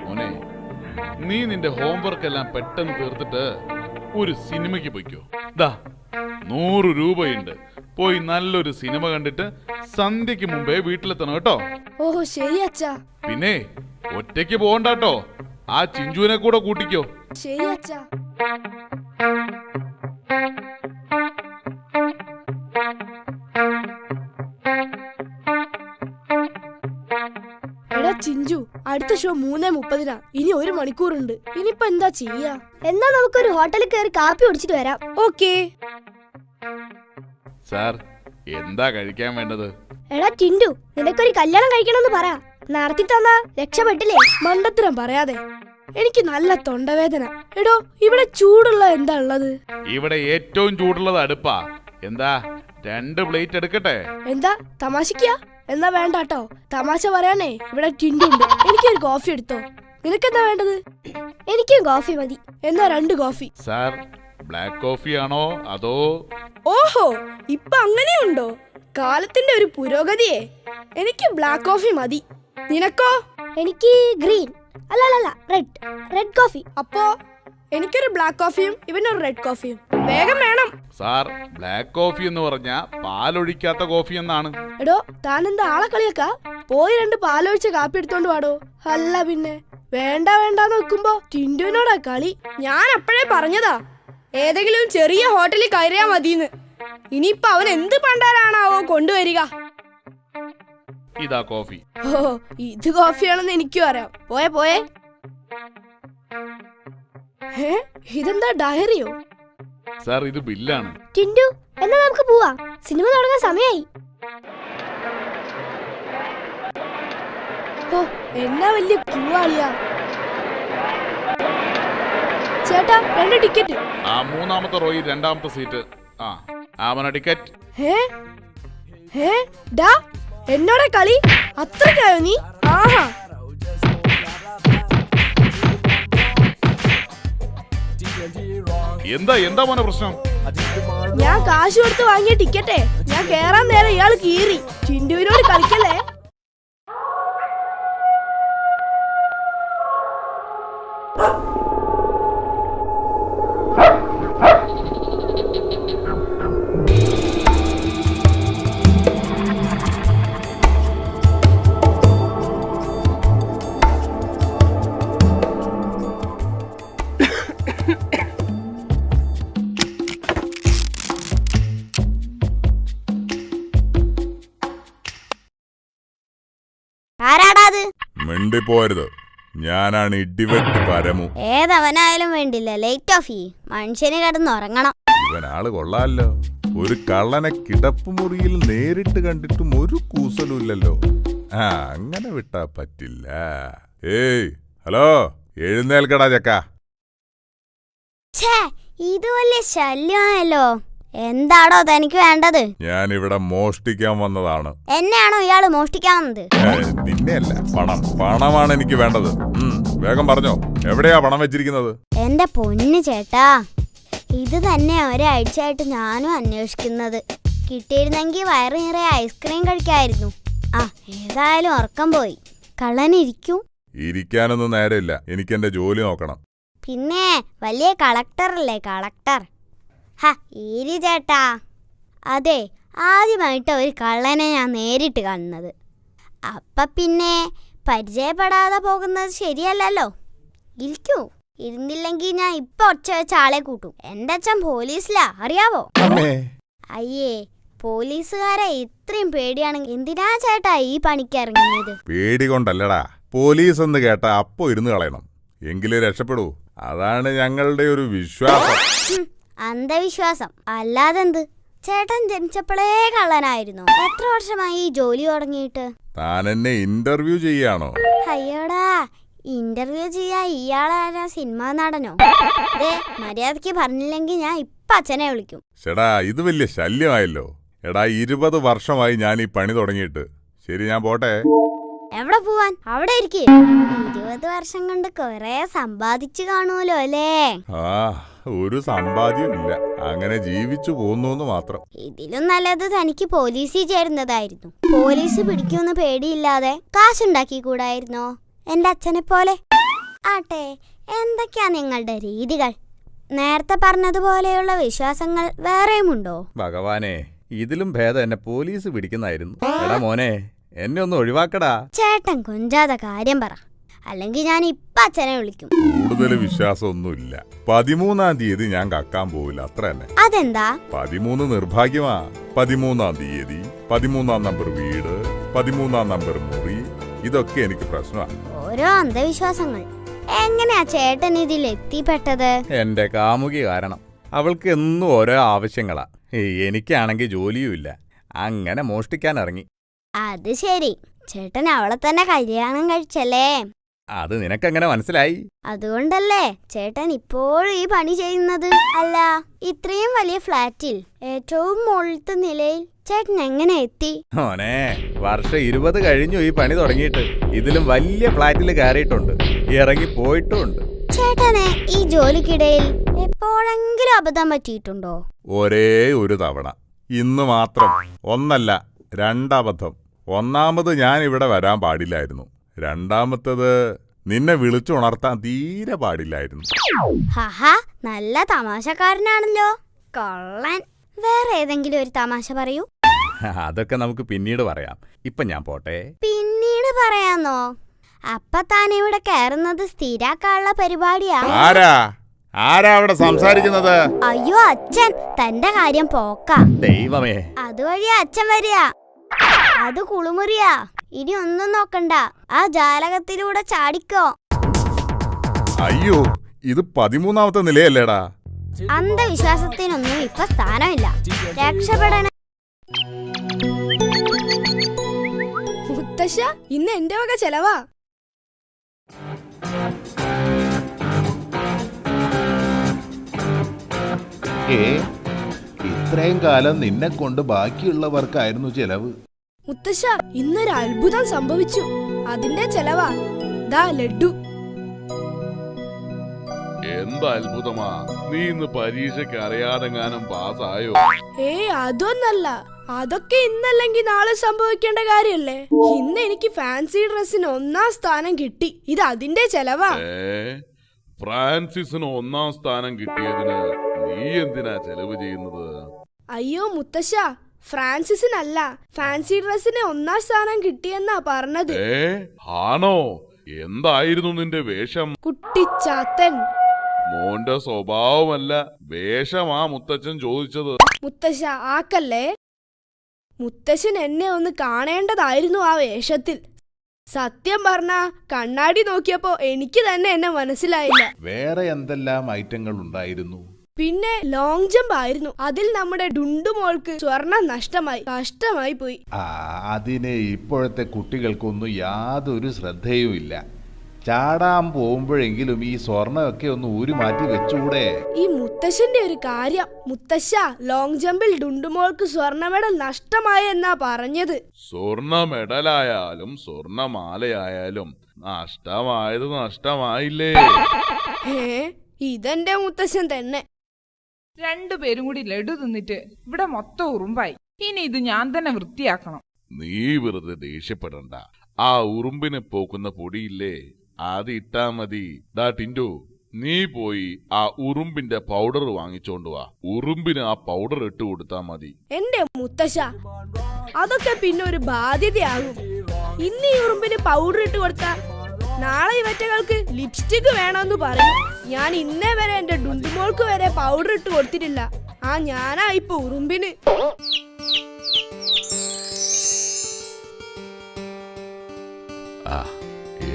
മോനെ. നീ നിന്റെ ഹോംവർക്ക് എല്ലാം പെട്ടെന്ന് തീർത്തിട്ട് ഒരു സിനിമയ്ക്ക് പോയിക്കോ. ദാ 100 രൂപയുണ്ട്. പോയി നല്ലൊരു സിനിമ കണ്ടിട്ട് സന്ധ്യക്ക് മുമ്പേ വീട്ടിലെത്തണം കേട്ടോ. ഓഹോ, ശരി അച്ഛാ. പിന്നെ ഒറ്റയ്ക്ക് പോകണ്ടാട്ടോ, ആ ചിഞ്ചുവിനെ കൂടെ കൂട്ടിക്കോ. ശരി അച്ഛാ. എടാ ചിഞ്ചു, അടുത്ത ഷോ 3:30. ഇനി 1 മണിക്കൂറുണ്ട്. ഇനിയിപ്പോ എന്താ ചെയ്യാ? എന്നാ നമുക്കൊരു ഹോട്ടലിൽ കയറി കാപ്പി കുടിച്ചിട്ട് വരാം. ഓക്കേ. സാർ, എന്താ കഴിക്കാൻ വേണ്ടത്? എടാ ടിൻഡു, നിനക്കൊരു കല്യാണം കഴിക്കണമെന്ന് പറ. നടത്തി തന്നാ രക്ഷപ്പെട്ടില്ലേ? മണ്ടത്തരം പറയാതെ. എനിക്ക് നല്ല തൊണ്ടവേദന. എടോ, ഇവിടെ ചൂടുള്ള എന്താ ഉള്ളത്? ഇവിടെ ഏറ്റവും ചൂടുള്ളത് അടുപ്പാ. എന്താ 2 പ്ലേറ്റ് എടുക്കട്ടെ? എന്താ തമാശക്കാ? എന്നാ വേണ്ടാട്ടോ. തമാശ പറയാനേ ഇവിടെ ടിൻഡു ഉണ്ട്. എനിക്കൊരു കോഫി എടുത്തോ. നിനക്കെന്താ വേണ്ടത്? എനിക്കും കോഫി മതി. എന്നാ 2 കോഫി. സാർ, ബ്ലാക്ക് കോഫി ആണോ അതോ? ഓഹോ, ഇപ്പൊ അങ്ങനെയുണ്ടോ? കാലത്തിന്റെ ഒരു പുരോഗതിയെ. എനിക്ക് ബ്ലാക്ക് കോഫി മതി. നിനക്കോ? എനിക്ക് ഗ്രീൻ, അല്ല റെഡ് കോഫി. അപ്പോ എനിക്കൊരു ബ്ലാക്ക് കോഫിയും ഇവനൊരു റെഡ് കോഫിയും. വേഗം വേണം. സാർ, ബ്ലാക്ക് കോഫി എന്ന് പറഞ്ഞാ പാലൊഴിക്കാത്ത കോഫി എന്നാണ്. എടോ, താനെന്താ ആളെ കളിയാക്കാ? പോയി 2 പാലൊഴിച്ച കാപ്പി എടുത്തോണ്ട് വാടോ. അല്ല പിന്നെ വേണ്ടാന്ന് വെക്കുമ്പോ ടിൻഡുവിനോടാ കളി. ഞാൻ അപ്പോഴേ പറഞ്ഞതാ ഏതെങ്കിലും ചെറിയ ഹോട്ടലിൽ കയറിയാ മതിന്ന്. ഇനിയിപ്പൊ അവൻ എന്ത് പണ്ടാരാണാവോ കൊണ്ടുവരിക. ഇതാ കോഫി. ഓ, ഇത് കോഫിയാണെന്ന് എനിക്കും അറിയാം. പോയേ. ഇതെന്താ ഡയറിയോ? സാർ, ഇത് ബില്ലാണ്. ടിൻഡു, എന്നാ നമുക്ക് പോവാം. സിനിമ തുടങ്ങാൻ സമയായി. ഓ, എന്നാ വലിയ ക്യൂ ആളിയാ. ചേട്ടാ, 2 ടിക്കറ്റ്. ആ 3ാമത്തെ റോയിൽ 2ാമത്തെ സീറ്റ്. ആവന ടിക്കറ്റ്. ഡാ, എന്നോടെ കളി അത്രക്കായോ നീ? ആഹാ. എന്താ മോനെ പ്രശ്നം? ഞാൻ കാശ് കൊടുത്ത് വാങ്ങിയ ടിക്കറ്റേ ഞാൻ കേറാൻ നേരം ഇയാൾ കീറി. ടിൻഡുവിനോട് കളിക്കല്ലേ. ആരാടാത്? മിണ്ടിപ്പോരുത്, ഞാനാണ് ഇടിവെട്ട് പരമു. ഏതവനായാലും വേണ്ടില്ല, ലേറ്റ് ഓഫ് ചെയ്യ്. മനുഷ്യന് കിടന്നുറങ്ങണം. ഇവനാള് കൊള്ളാലോ. ഒരു കള്ളനെ കിടപ്പുമുറിയിൽ നേരിട്ട് കണ്ടിട്ടും ഒരു കൂസലുമില്ലല്ലോ. അങ്ങനെ വിട്ടാ പറ്റില്ല. ഏയ്, ഹലോ, എഴുന്നേൽക്കടാ ചക്ക. ഛേ, ഇത് വലിയ ശല്യമായല്ലോ. എന്താടോ തനിക്ക് വേണ്ടത്? ഞാനിവിടെ മോഷ്ടിക്കാൻ വന്നതാണ്. എന്നെയാണോ ഇയാള് മോഷ്ടിക്കാൻ വന്നത്? നിന്നെയല്ല, പണമാണ് എനിക്ക് വേണ്ടത്. വേഗം പറഞ്ഞോ, എവിടെയാ പണം വെച്ചിരിക്കുന്നത്? എന്റെ പൊന്നു ചേട്ടാ, ഇത് തന്നെ ഒരാഴ്ചയായിട്ട് ഞാനും അന്വേഷിക്കുന്നത്. കിട്ടിയിരുന്നെങ്കിൽ വയറ് നിറയെ ഐസ്ക്രീം കഴിക്കായിരുന്നു. ഏതായാലും ഉറക്കം പോയി. കള്ളനിരിക്കൂ. ഇരിക്കാനൊന്നും നേരമില്ല, എനിക്ക് എന്റെ ജോലി നോക്കണം. പിന്നെ വലിയ കളക്ടറല്ലേ കളക്ടർ. ഈരി ചേട്ടാ, അതെ, ആദ്യമായിട്ട് ഒരു കള്ളനെ ഞാൻ നേരിട്ട് കാണുന്നത്. അപ്പ പിന്നെ പരിചയപ്പെടാതെ പോകുന്നത് ശരിയല്ലല്ലോ. ഇരിക്കൂ. ഇരുന്നില്ലെങ്കിൽ ഞാൻ ഇപ്പൊ ഒച്ച വെച്ച ആളെ കൂട്ടും. എന്റെ അച്ഛൻ പോലീസിലാ, അറിയാവോ? അയ്യേ, പോലീസുകാരെ ഇത്രയും പേടിയാണെങ്കിൽ എന്തിനാ ചേട്ടാ ഈ പണിക്ക് ഇറങ്ങിയത്? പേടി കൊണ്ടല്ലടാ, പോലീസ് എന്ന് കേട്ടാ അപ്പോ ഇരുന്ന് കളയണം, എങ്കിലേ രക്ഷപ്പെടൂ. അതാണ് ഞങ്ങളുടെ ഒരു വിശ്വാസം. അന്ധവിശ്വാസം അല്ലാതെന്ത്. ചേട്ടൻ ജനിച്ചപ്പോഴേ കള്ളനായിരുന്നു. എത്ര വർഷമായി ഈ ജോലി തുടങ്ങിയിട്ട്? താൻ എന്നെ ഇന്റർവ്യൂ ചെയ്യാണോ? അയ്യോടാ, ഇന്റർവ്യൂ ചെയ്യാ ഇയാളാരാ? സിനിമാ നടനോ? മര്യാദക്ക് പറഞ്ഞില്ലെങ്കിൽ ഞാൻ ഇപ്പൊ അച്ഛനെ വിളിക്കും. ചേടാ, ഇത് വലിയ ശല്യമായല്ലോ. എടാ, 20 വർഷമായി ഞാൻ ഈ പണി തുടങ്ങിയിട്ട്. ശരി, ഞാൻ പോട്ടെ. എവിടെ പോവാൻ? അവിടെ ഇരിക്കേ. 20 വർഷം കൊണ്ട് കൊറേ സമ്പാദിച്ചു കാണുമല്ലോ അല്ലേ? ആ, ഒരു സമ്പാദ്യം ഇല്ല, അങ്ങനെ ജീവിച്ചു പോന്നു മാത്രം. ഇതിലും നല്ലത് തനിക്ക് പോലീസിൽ ചേരുന്നതായിരുന്നു. പോലീസ് പിടിക്കുമെന്ന് പേടിയില്ലാതെ കാശുണ്ടാക്കി കൂടായിരുന്നോ എന്റെ അച്ഛനെ പോലെ? ആട്ടെ, എന്തൊക്കെയാ നിങ്ങളുടെ രീതികൾ? നേരത്തെ പറഞ്ഞതുപോലെയുള്ള വിശ്വാസങ്ങൾ വേറെയുമുണ്ടോ? ഭഗവാനെ, ഇതിലും ഭേദം എന്നെ പോലീസ് പിടിക്കുന്നതായിരുന്നു. എടാ മോനെ, എന്നെ ഒന്ന് ഒഴിവാക്കടാ. ചേട്ടൻ കൊഞ്ചാതെ കാര്യം പറ, അല്ലെങ്കിൽ ഞാൻ ഇപ്പൊ അച്ഛനെ വിളിക്കും. കൂടുതൽ വിശ്വാസമൊന്നുമില്ല. 13-ാം തീയതി ഞാൻ കക്കാൻ പോവില്ല, അത്ര തന്നെ. അതെന്താ? 13 നിർഭാഗ്യമാ. 13-ാം തീയതി, 13-ാം നമ്പർ വീട്, 13-ാം നമ്പർ മുറി, ഇതൊക്കെ എനിക്ക് പ്രശ്നമാണ്. ഓരോ അന്ധവിശ്വാസങ്ങൾ. എങ്ങനെയാ ചേട്ടൻ ഇതിൽ എത്തിപ്പെട്ടത്? എന്റെ കാമുകി കാരണം. അവൾക്ക് എന്നും ഓരോ ആവശ്യങ്ങളാ. എനിക്കാണെങ്കിൽ ജോലിയുമില്ല. അങ്ങനെ മോഷ്ടിക്കാൻ ഇറങ്ങി. അത് ശരി, ചേട്ടൻ അവളെ തന്നെ കല്യാണം കഴിച്ചല്ലേ? അത് നിനക്കെങ്ങനെ മനസ്സിലായി? അതുകൊണ്ടല്ലേ ചേട്ടൻ ഇപ്പോഴും ഈ പണി ചെയ്യുന്നത്? അല്ല, ഇത്രയും വലിയ ഫ്ലാറ്റിൽ ഏറ്റവും മുകളിലത്തെ നിലയിൽ ചേട്ടൻ എങ്ങനെ എത്തി? മോനെ, വർഷം 20 കഴിഞ്ഞു ഈ പണി തുടങ്ങിയിട്ട്. ഇതിലും വലിയ ഫ്ലാറ്റിൽ കയറിയിട്ടുണ്ട്, ഇറങ്ങി പോയിട്ടുമുണ്ട്. ചേട്ടനെ ഈ ജോലിക്കിടയിൽ എപ്പോഴെങ്കിലും അബദ്ധം പറ്റിയിട്ടുണ്ടോ? ഒരേ ഒരു തവണ, ഇന്ന് മാത്രം. ഒന്നല്ല, 2 അബദ്ധം. ഒന്നാമത് ഞാൻ ഇവിടെ വരാൻ പാടില്ലായിരുന്നു. രണ്ടാമത്തത് നിന്നെ വിളിച്ചുണർത്താൻ തീരെ പാടില്ലായിരുന്നു. ഹഹാ, നല്ല തമാശക്കാരനാണല്ലോ കള്ളൻ. വേറെ ഏതെങ്കിലും ഒരു തമാശ പറയൂ. അതൊക്കെ നമുക്ക് പിന്നീട് പറയാം. ഇപ്പൊ ഞാൻ പോട്ടെ. പിന്നീട് പറയാന്നോ? അപ്പൊ താൻ ഇവിടെ കയറുന്നത് സ്ഥിരാക്കാനുള്ള പരിപാടിയാ? ആരാ അവിടെ സംസാരിക്കുന്നത്? അയ്യോ അച്ഛൻ, തന്റെ കാര്യം പോക്ക. ദൈവമേ, അതുവഴിയാ അച്ഛൻ വരിക. അത് കുളിമുറിയാ. ഇനി ഒന്നും നോക്കണ്ട, ആ ജാലകത്തിലൂടെ ചാടിക്കോ. അയ്യോ, ഇത് 13-ാമത്തെ നിലയല്ലേടാ? അന്ധവിശ്വാസത്തിനൊന്നും ഇപ്പൊ സ്ഥാനമില്ല. രക്ഷപ്പെടണ. മുത്തശ്ശ, ഇന്ന് എന്റെ വക ചെലവാ. ഇത്രയും കാലം നിന്നെ കൊണ്ട് ബാക്കിയുള്ളവർക്കായിരുന്നു ചെലവ്. മുത്തശ്ശ, ഇന്നൊരു അത്ഭുതം സംഭവിച്ചു. അതിന്റെ ചെലവാ. ദാ ലഡ്ഡു. എന്താ അത്ഭുതമാ? നീ ഇന്ന് പരീക്ഷയ്ക്ക് അറിയാതെങ്ങാനും പാസ്സായോ? അതൊന്നല്ല. അതൊക്കെ ഇന്നല്ലെങ്കിൽ നാളെ സംഭവിക്കേണ്ട കാര്യല്ലേ. ഇന്ന് എനിക്ക് ഫാൻസി ഡ്രസ്സിന് 1-ാം സ്ഥാനം കിട്ടി. ഇത് അതിന്റെ ചെലവാ. ഫ്രാൻസിസിന് 1-ാം സ്ഥാനം കിട്ടിയതിന് നീ എന്തിനാ ചെലവ് ചെയ്യുന്നത്? അയ്യോ മുത്തശ്ശ, ഫ്രാൻസിസിനല്ല, ഫാൻസി ഡ്രസ്സിന് 1-ാം സ്ഥാനം കിട്ടിയെന്നാ പറഞ്ഞത്. ആണോ? എന്തായിരുന്നു നിന്റെ വേഷം? കുട്ടിച്ചാത്തൻ. മോന്റെ സ്വഭാവമല്ല, വേഷമാ മുത്തച്ഛൻ ചോദിച്ചത്. മുത്തശ്ശ ആക്കല്ലേ. മുത്തശ്ശൻ എന്നെ ഒന്ന് കാണേണ്ടതായിരുന്നു ആ വേഷത്തിൽ. സത്യം പറഞ്ഞ കണ്ണാടി നോക്കിയപ്പോ എനിക്ക് തന്നെ എന്നെ മനസ്സിലായില്ല. വേറെ എന്തെല്ലാം ഐറ്റങ്ങൾ ഉണ്ടായിരുന്നു? പിന്നെ ലോങ് ജമ്പ് ആയിരുന്നു. അതിൽ നമ്മുടെ ഡുണ്ടുമോൾക്ക് സ്വർണം കഷ്ടമായി പോയി. അതിന് ഇപ്പോഴത്തെ കുട്ടികൾക്കൊന്നും യാതൊരു ശ്രദ്ധയും ഇല്ല. ചാടാൻ പോകുമ്പോഴെങ്കിലും ഈ സ്വർണ്ണമൊക്കെ ഒന്ന് ഊരി മാറ്റി വെച്ചുകൂടെ? ഈ മുത്തശ്ശന്റെ ഒരു കാര്യം. മുത്തശ്ശ, ലോങ് ജമ്പിൽ ഡുണ്ടുമോൾക്ക് സ്വർണ്ണ മെഡൽ നഷ്ടമായി എന്നാ പറഞ്ഞത്. സ്വർണ്ണ മെഡലായാലും സ്വർണ്ണമാലയായാലും നഷ്ടമായത് നഷ്ടമായില്ലേ? ഇതെന്റെ മുത്തശ്ശൻ തന്നെ. 2 പേരും കൂടി ലഡു തിന്നിട്ട് ഇവിടെ മൊത്തം ഉറുമ്പായി. ഇനി ഇത് ഞാൻ തന്നെ വൃത്തിയാക്കണം. നീ വെറുതെ ദേഷ്യപ്പെടണ്ട. ആ ഉറുമ്പിനെ പോക്കുന്ന പൊടിയില്ലേ, അത് ഇട്ടാ മതി. ദാ ടിൻഡു, നീ പോയി ആ ഉറുമ്പിന്റെ പൗഡർ വാങ്ങിച്ചോണ്ട് വാ. ഉറുമ്പിന് ആ പൗഡർ ഇട്ട് കൊടുത്താ മതി. എന്റെ മുത്തശ്ശ, അതൊക്കെ പിന്നെ ഒരു ബാധ്യതയാകും. ഇന്ന് ഈ ഉറുമ്പിന് പൗഡർ ഇട്ട് കൊടുത്താ നാളെ ഇവറ്റകൾക്ക് ലിപ്സ്റ്റിക് വേണമെന്ന് പറയും. ഞാൻ ഇന്നേ വരെ എന്റെ ഡുണ്ടുമോൾക്ക് വരെ പൗഡർ ഇട്ട് കൊടുത്തിട്ടില്ല. ഞാനാ ഇപ്പൊ ഉറുമ്പിന്.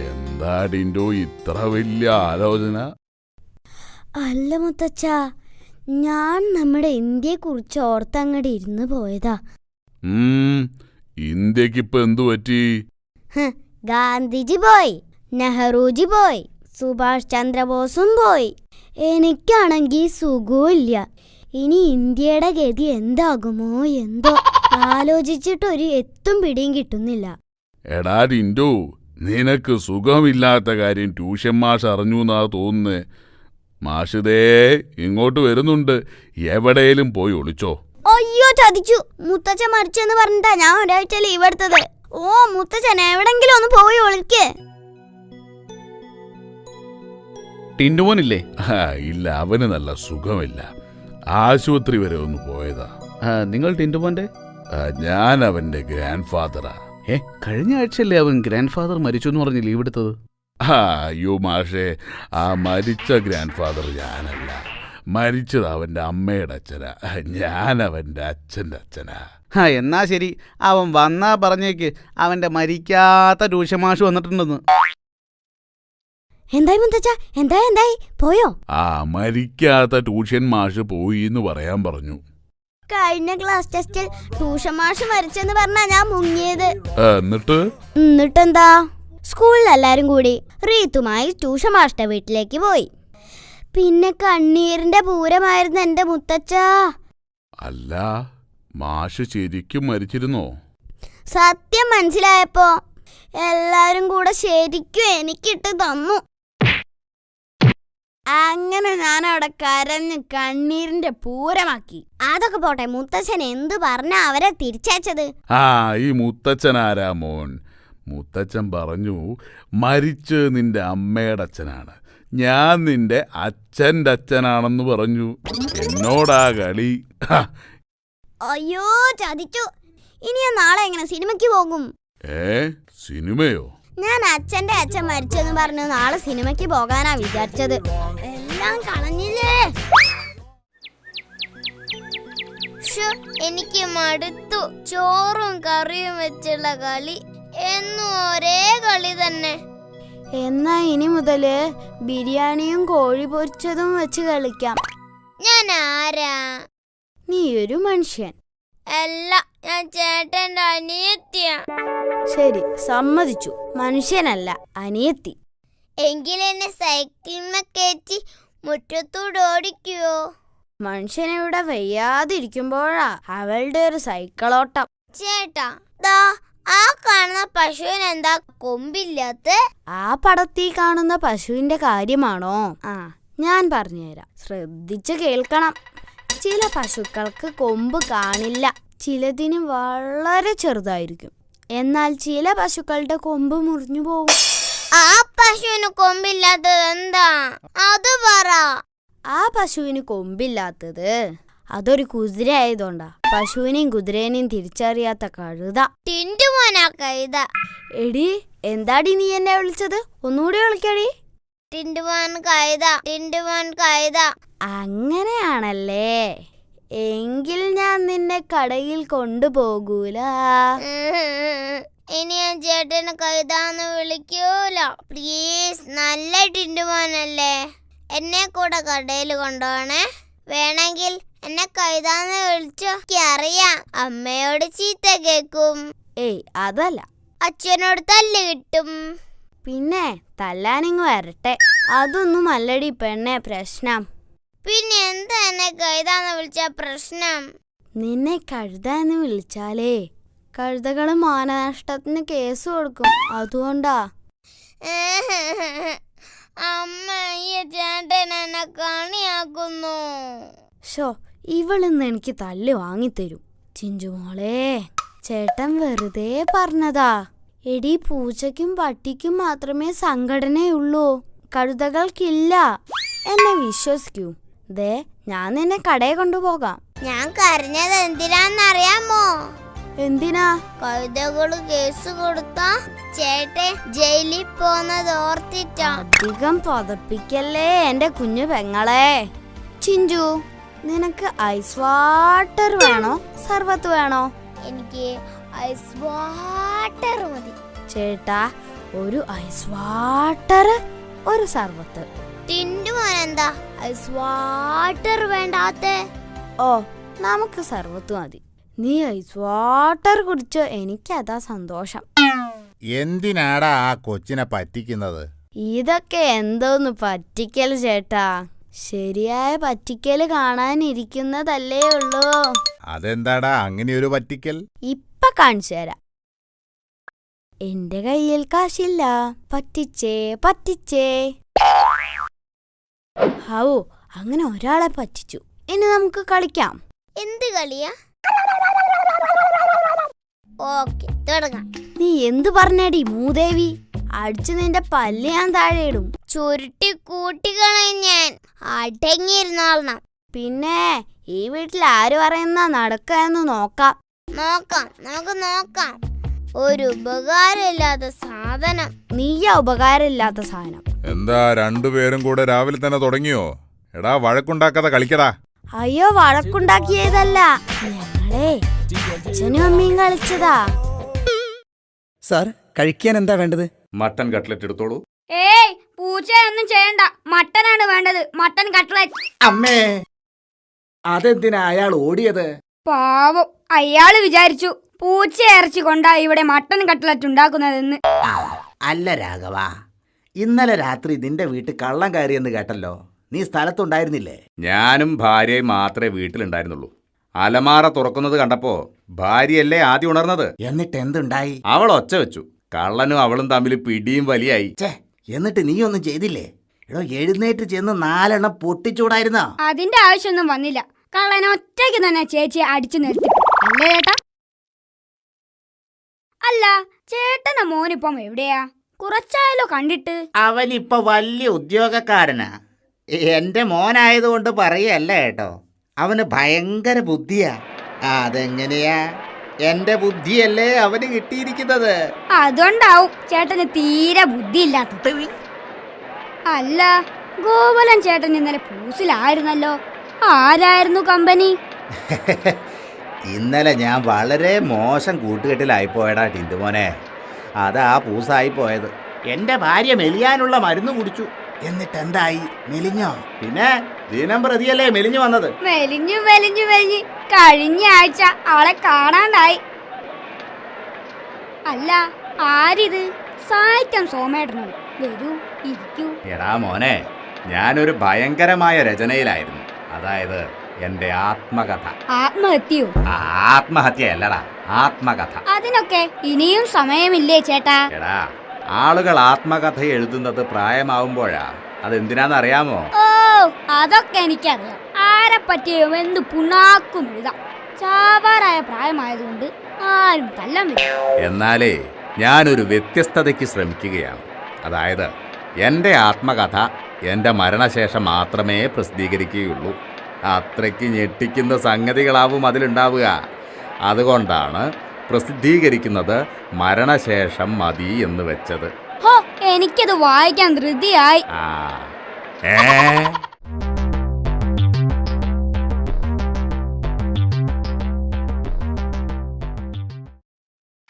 എന്താ ടിൻഡു ഇത്ര വലിയ ആലോചന? അല്ല മുത്തച്ഛ, ഞാൻ നമ്മുടെ ഇന്ത്യയെ കുറിച്ച് ഓർത്തങ്ങടെ ഇരുന്ന് പോയതാ. ഇന്ത്യക്കിപ്പോ എന്തു പറ്റി? ഗാന്ധിജി പോയി, നെഹ്റുജി പോയി, സുഭാഷ് ചന്ദ്രബോസും പോയി. എനിക്കാണെങ്കിൽ സുഖമില്ല. ഇനി ഇന്ത്യയുടെ ഗതി എന്താകുമോ എന്തോ. ആലോചിച്ചിട്ടൊരു എത്തും പിടിയും കിട്ടുന്നില്ല. എടാ ടിൻഡു, നിനക്ക് സുഖമില്ലാത്ത കാര്യം ട്യൂഷൻ മാഷ് അറിഞ്ഞു എന്നാ തോന്നുന്നേ. മാഷിതേ ഇങ്ങോട്ട് വരുന്നുണ്ട്. എവിടെയും പോയി ഒളിച്ചോ. അയ്യോ ചതിച്ചു. മുത്തച്ഛൻ മരിച്ചെന്ന് പറഞ്ഞിട്ടാ ഞാൻ ഒരാഴ്ച ലീവ് എടുത്തത്. ഓ മുത്തച്ഛൻ എവിടെങ്കിലും ഒന്ന് പോയി ഒളിക്ക്. ടിൻഡുമോനില്ലേ? ഇല്ല, അവന് നല്ല സുഖമില്ല. ആശുപത്രി വരെ ഒന്ന് പോയതാ. നിങ്ങൾ ടിൻഡുമോന്റെ? ഞാൻ അവന്റെ ഗ്രാൻഡ് ഫാദറാ. കഴിഞ്ഞ ആഴ്ചയല്ലേ അവൻ ഗ്രാൻഡ് ഫാദർ മരിച്ചു എന്ന് പറഞ്ഞ് ലീവ് എടുത്തത്? അയ്യോ മാഷേ, ആ മരിച്ച ഗ്രാൻഡ് ഫാദർ ഞാനല്ല. മരിച്ചത് അവന്റെ അമ്മയുടെ അച്ഛനാ. ഞാൻ അവന്റെ അച്ഛൻ്റെ അച്ഛനാ. എന്നാ ശരി, അവൻ വന്നാ പറഞ്ഞേക്ക് അവന്റെ മരിക്കാത്ത ട്യൂഷൻ മാഷ് വന്നിട്ടുണ്ടെന്ന്. എന്തായി മുത്തച്ഛ? എന്തായി പോയോ? മരിക്കാത്ത ട്യൂഷൻ മാഷ് പോയി എന്ന് പറയാൻ പറഞ്ഞു. കഴിഞ്ഞ ക്ലാസ് ടെസ്റ്റിൽ ട്യൂഷൻ മാഷ് മരിച്ചെന്ന് പറഞ്ഞാ ഞാൻ മുങ്ങിയത്. എന്നിട്ടെന്താ? സ്കൂളിൽ എല്ലാരും കൂടി റീത്തുമായി ട്യൂഷൻ മാഷിന്റെ വീട്ടിലേക്ക് പോയി. പിന്നെ കണ്ണീരിന്റെ പൂരമായിരുന്നു എന്റെ മുത്തച്ഛ. അല്ല, മാഷ് ശരിക്കും മരിച്ചിരുന്നോ? സത്യം മനസ്സിലായപ്പോ എല്ലാരും കൂടെ ശരിക്കും എനിക്കിട്ട് തന്നു. അങ്ങനെ ഞാൻ അവിടെ കരഞ്ഞ് കണ്ണീരിന്റെ പൂരമാക്കി. അതൊക്കെ പോട്ടെ, മുത്തച്ഛൻ എന്തു പറഞ്ഞാ അവരെ തിരിച്ചയച്ചത്? ഈ മുത്തച്ഛനാരാ മോൻ? മുത്തച്ഛൻ പറഞ്ഞു മരിച്ച് നിന്റെ അമ്മയുടെ അച്ഛനാണ്, ഞാൻ നിന്റെ അച്ഛൻ്റെ അച്ഛനാണെന്ന് പറഞ്ഞു. എന്നോടാ കളി. അയ്യോ ചതിച്ചു. ഇനി ഞാൻ നാളെ എങ്ങനെ സിനിമയ്ക്ക് പോകും? സിനിമയോ? ഞാൻ അച്ഛന്റെ അച്ഛൻ മരിച്ചെന്ന് പറഞ്ഞു നാളെ സിനിമയ്ക്ക് പോകാനാ വിചാരിച്ചത്. എല്ലാം കളഞ്ഞില്ലേ? എനിക്ക് മടുത്തു. ചോറും കറിയും വെച്ചുള്ള കളി എന്നും ഒരേ കളി തന്നെ. എന്നാ ഇനി മുതല് ബിരിയാണിയും കോഴി പൊരിച്ചതും വെച്ച് കളിക്കാം. ഞാൻ ആരാ? നീ ഒരു മനുഷ്യൻ അല്ല, ഞാൻ ചേട്ടന്റെ അനിയത്തിയാ. ശരി, സമ്മതിച്ചു. മനുഷ്യനല്ല, അനിയത്തി. എങ്കിലെന്നെ സൈക്കിളിനെ കയറ്റി മുറ്റത്തൂടെ ഓടിക്കുവോ? മനുഷ്യനിവിടെ വയ്യാതിരിക്കുമ്പോഴാ അവളുടെ ഒരു സൈക്കിളോട്ടം. ചേട്ടാ, ദാ ആ കാണുന്ന പശുവിന് എന്താ കൊമ്പില്ലാത്ത? ആ പടത്തിൽ കാണുന്ന പശുവിന്റെ കാര്യമാണോ? ഞാൻ പറഞ്ഞുതരാം, ശ്രദ്ധിച്ചു കേൾക്കണം. ചില പശുക്കൾക്ക് കൊമ്പ് കാണില്ല, ചിലതിന് വളരെ ചെറുതായിരിക്കും. എന്നാൽ ചില പശുക്കളുടെ കൊമ്പ് മുറിഞ്ഞു പോകും. ആ പശുവിന് കൊമ്പില്ലാത്തത് എന്താ? അത് പറ. ആ പശുവിന് കൊമ്പില്ലാത്തത് അതൊരു കുതിര ആയതുകൊണ്ടാ. പശുവിനെയും കുതിരേനെയും തിരിച്ചറിയാത്ത കഴുത. ടിൻഡുമോനാ കഴുത. എടി, എന്താടി നീ എന്നെ വിളിച്ചത്? ഒന്നുകൂടി വിളിക്കടി. ടിൻഡുമോൻ കഴുത, ടിൻഡുമോൻ കഴുത. അങ്ങനെയാണല്ലേ? എങ്കിൽ ഞാൻ നിന്നെ കടയിൽ കൊണ്ടുപോകൂല. ഇനി ഞാൻ ചേട്ടനെ കഴുതാന്ന് വിളിക്കൂല. പ്ലീസ്, നല്ല ടിൻഡുമോനല്ലേ? എന്നെ കൂടെ കടയിൽ കൊണ്ടുപോണേ. വേണമെങ്കിൽ എന്നെ കഴുതാന്ന് വിളിച്ചോ. അറിയാം, അമ്മയോട് ചീത്ത കേക്കും. ഏയ് അതല്ല, അച്ഛനോട് തല്ല് കിട്ടും. പിന്നെ തല്ലാനിങ് വരട്ടെ. അതൊന്നും അല്ലടി പെണ്ണെ പ്രശ്നം. പിന്നെ എന്താ എന്നെ കഴുതാന്ന് വിളിച്ച പ്രശ്നം? നിന്നെ കഴുതാന്ന് വിളിച്ചാലേ കഴുതകള് മാനനഷ്ടത്തിന് കേസ് കൊടുക്കും, അതുകൊണ്ടാ. അമ്മ, ഈ ചേട്ടൻ എന്നെ കണിയാക്കുന്നു. ഇവളിന്ന് എനിക്ക് തല്ല് വാങ്ങിത്തരും. ചിഞ്ചുമോളെ, ചേട്ടൻ വെറുതെ പറഞ്ഞതാ. എടി, പൂച്ചയ്ക്കും പട്ടിക്കും മാത്രമേ സംഘടനയുള്ളൂ, കഴുതകൾക്കില്ല. എന്നെ വിശ്വസിക്കൂ. ദേ, ഞാൻ നിന്നെ കടയിൽ കൊണ്ടുപോകാം. ഞാൻ കരഞ്ഞത് എന്തിനാന്നറിയാമോ? എന്തിനാ? കഴുതകള് കേസ് കൊടുത്താ ചേട്ടൻ ജയിലിൽ പോന്നത് ഓർത്തിട്ടാ. അധികം പതപ്പിക്കല്ലേ എന്റെ കുഞ്ഞു പെങ്ങളെ. ചിഞ്ചു, നിനക്ക് ഐസ് വാട്ടർ വേണോ സർവത്ത് വേണോ? എനിക്ക് ഐസ് വാട്ടർ മതി. ചേട്ടാ, ഒരു ഐസ് വാട്ടർ, ഒരു സർവത്ത്. ടിൻഡുമോൻ എന്താ ഐസ് വാട്ടർ വേണ്ടാത്ത? ഓ നമുക്ക് സർവത്ത് മതി. നീ ഐസ് വാട്ടർ കുടിച്ചോ, എനിക്കതാ സന്തോഷം. എന്തിനാടാ ആ കൊച്ചിനെ പറ്റിക്കുന്നത്? ഇതൊക്കെ എന്തോന്ന് പറ്റിക്കൽ ചേട്ടാ. ശരിയായ പറ്റിക്കൽ കാണാനിരിക്കുന്നതല്ലേ ഉള്ളൂ. അതെന്താടാ അങ്ങനെയൊരു പറ്റിക്കൽ? ഇപ്പൊ കാണിച്ചു തരാം. എന്റെ കയ്യിൽ കാശില്ല, പറ്റിച്ചേ പറ്റിച്ചേ. ഹൗ, അങ്ങനെ ഒരാളെ പറ്റിച്ചു. ഇനി നമുക്ക് കളിക്കാം. എന്ത് കളിയാ? ഓക്കെ, തുടങ്ങാം. നീ എന്തു പറഞ്ഞടി മൂദേവി? അടിച്ചു നിന്റെ പല്ല് ഞാൻ താഴെ ഇടും. ചുരുട്ടി കൂട്ടിക്കളെ ഞാൻ. അടങ്ങിയിരുന്നോളണം. പിന്നെ ഈ വീട്ടിൽ ആര് പറയുന്ന നടക്കാന്ന് നോക്കാം. നമുക്ക് നോക്കാം. ഒരു ഉപകാരമില്ലാത്ത സാധനം. നീയാ ഉപകാരമില്ലാത്ത സാധനം. എന്താ രണ്ടുപേരും കൂടെ രാവിലെ തന്നെ തുടങ്ങിയോ? എടാ വഴക്കുണ്ടാക്കാതെ കളിക്കടാ. അയ്യോ, വഴക്കുണ്ടാക്കിയതല്ല, ഞങ്ങളെ അച്ഛനും അമ്മയും കളിച്ചതാ. സാർ, കഴിക്കാൻ എന്താ വേണ്ടത്? മട്ടൻ കട്ട്ലറ്റ് എടുത്തോളൂ. ഏയ്, പൂച്ചയൊന്നും ചെയ്യണ്ട. മട്ടനാണ് വേണ്ടത്, മട്ടൻ കട്ട്ലറ്റ്. അമ്മേ, അതെന്തിനാ അയാൾ ഓടിയത്? പാവം, അയാള് വിചാരിച്ചു പൂച്ച ഇറച്ചി കൊണ്ടാ ഇവിടെ മട്ടൻ കട്ട്ലറ്റ് ഉണ്ടാക്കുന്നതെന്ന്. അല്ല രാഘവ, ഇന്നലെ രാത്രി നിന്റെ വീട്ടിൽ കള്ളം കയറിയെന്ന് കേട്ടല്ലോ. നീ സ്ഥലത്തുണ്ടായിരുന്നില്ലേ? ഞാനും ഭാര്യയും മാത്രമേ വീട്ടിലുണ്ടായിരുന്നുള്ളൂ. അലമാറ തുറക്കുന്നത് കണ്ടപ്പോ ഭാര്യയല്ലേ ആദ്യം ഉണർന്നത്. എന്നിട്ട് എന്തുണ്ടായി? അവൾ ഒച്ച വെച്ചു. കള്ളനും അവളും തമ്മിൽ പിടിയും വലിയായി. എന്നിട്ട് നീ ഒന്നും ചെയ്തില്ലേ? എടോ, എഴുന്നേറ്റ് ചെന്ന് 4 എണ്ണം പൊട്ടിച്ചൂടായിരുന്നോ? അതിന്റെ ആവശ്യമൊന്നും വന്നില്ല. കള്ളൻ ഒറ്റയ്ക്ക് തന്നെ ചേച്ചിയെ അടിച്ചു നിർത്തി. അല്ലേ ചേട്ടാ? അല്ല, ചേട്ടന്റെ മോനിപ്പം എവിടെയാ? കുറച്ചായാലോ കണ്ടിട്ട്. അവനിപ്പൊ വലിയ ഉദ്യോഗക്കാരനാ. എന്റെ മോനായതുകൊണ്ട് പറയല്ല കേട്ടോ. അവന് ഭയങ്കര ബുദ്ധിയാ. അതെങ്ങനെയാ? എന്റെ ബുദ്ധിയല്ലേ അവന് കിട്ടിയിരിക്കുന്നത്. അതുകൊണ്ടാവും ചേട്ടന് തീരെ ബുദ്ധിയില്ലാത്തത്. അല്ല, ഗോപാലൻ ചേട്ടൻ ഇന്നലെ പൂസിലായിരുന്നല്ലോ. ആരായിരുന്നു കമ്പനി? ഇന്നലെ ഞാൻ വളരെ മോശം കൂട്ടുകെട്ടിലായിപ്പോയടാ ടിന്റുമോനെ. അതാ പൂസായി പോയത്. എന്റെ ഭാര്യ മെലിയാനുള്ള മരുന്ന് കുടിച്ചു. എന്നിട്ട് എന്തായി? മെലിഞ്ഞോ? പിന്നെ ദിനം പ്രതിയല്ലേ മെലിഞ്ഞു വന്നത്. മെലിഞ്ഞു മെലിഞ്ഞു മെലിഞ്ഞ് കഴിഞ്ഞ ആഴ്ച അവളെ കാണാണ്ടായി. അല്ല, ആരിത്? സാഹിത്യം സോമേട്ടനോ? വരൂ, ഇരിക്കൂ. എടാ മോനെ, ഞാനൊരു ഭയങ്കരമായ രചനയിലായിരുന്നു. അതായത് എന്റെ ആത്മകഥ. ആത്മഹത്യയോ? ആത്മഹത്യയല്ലടാ, ആത്മകഥ. അതിനൊക്കെ ഇനിയും സമയമില്ലേ ചേട്ടാ? എടാ, ആളുകൾ ആത്മകഥ എഴുതുന്നത് പ്രായമാവുമ്പോഴാ. അതെന്തിനാന്നറിയാമോ? ഓ, അതൊക്കെ എനിക്കറിയാം. ആരെ പറ്റിയും എന്ത് പുണ്ണാക്കും എഴുതാം. ചാവാറായ പ്രായമായതുകൊണ്ട് ആരും തല്ലാൻ വരും. എന്നാലേ ഞാനൊരു വ്യത്യസ്തതയ്ക്ക് ശ്രമിക്കുകയാണ്. അതായത് എൻ്റെ ആത്മകഥ എൻ്റെ മരണശേഷം മാത്രമേ പ്രസിദ്ധീകരിക്കുകയുള്ളൂ. അത്രയ്ക്ക് ഞെട്ടിക്കുന്ന സംഗതികളാവും അതിലുണ്ടാവുക. അതുകൊണ്ടാണ് പ്രസിദ്ധീകരിക്കുന്നത് മരണശേഷം മതി എന്ന് വെച്ചത്. ഹോ, എനിക്കത് വായിക്കാൻ ധൃതിയായി.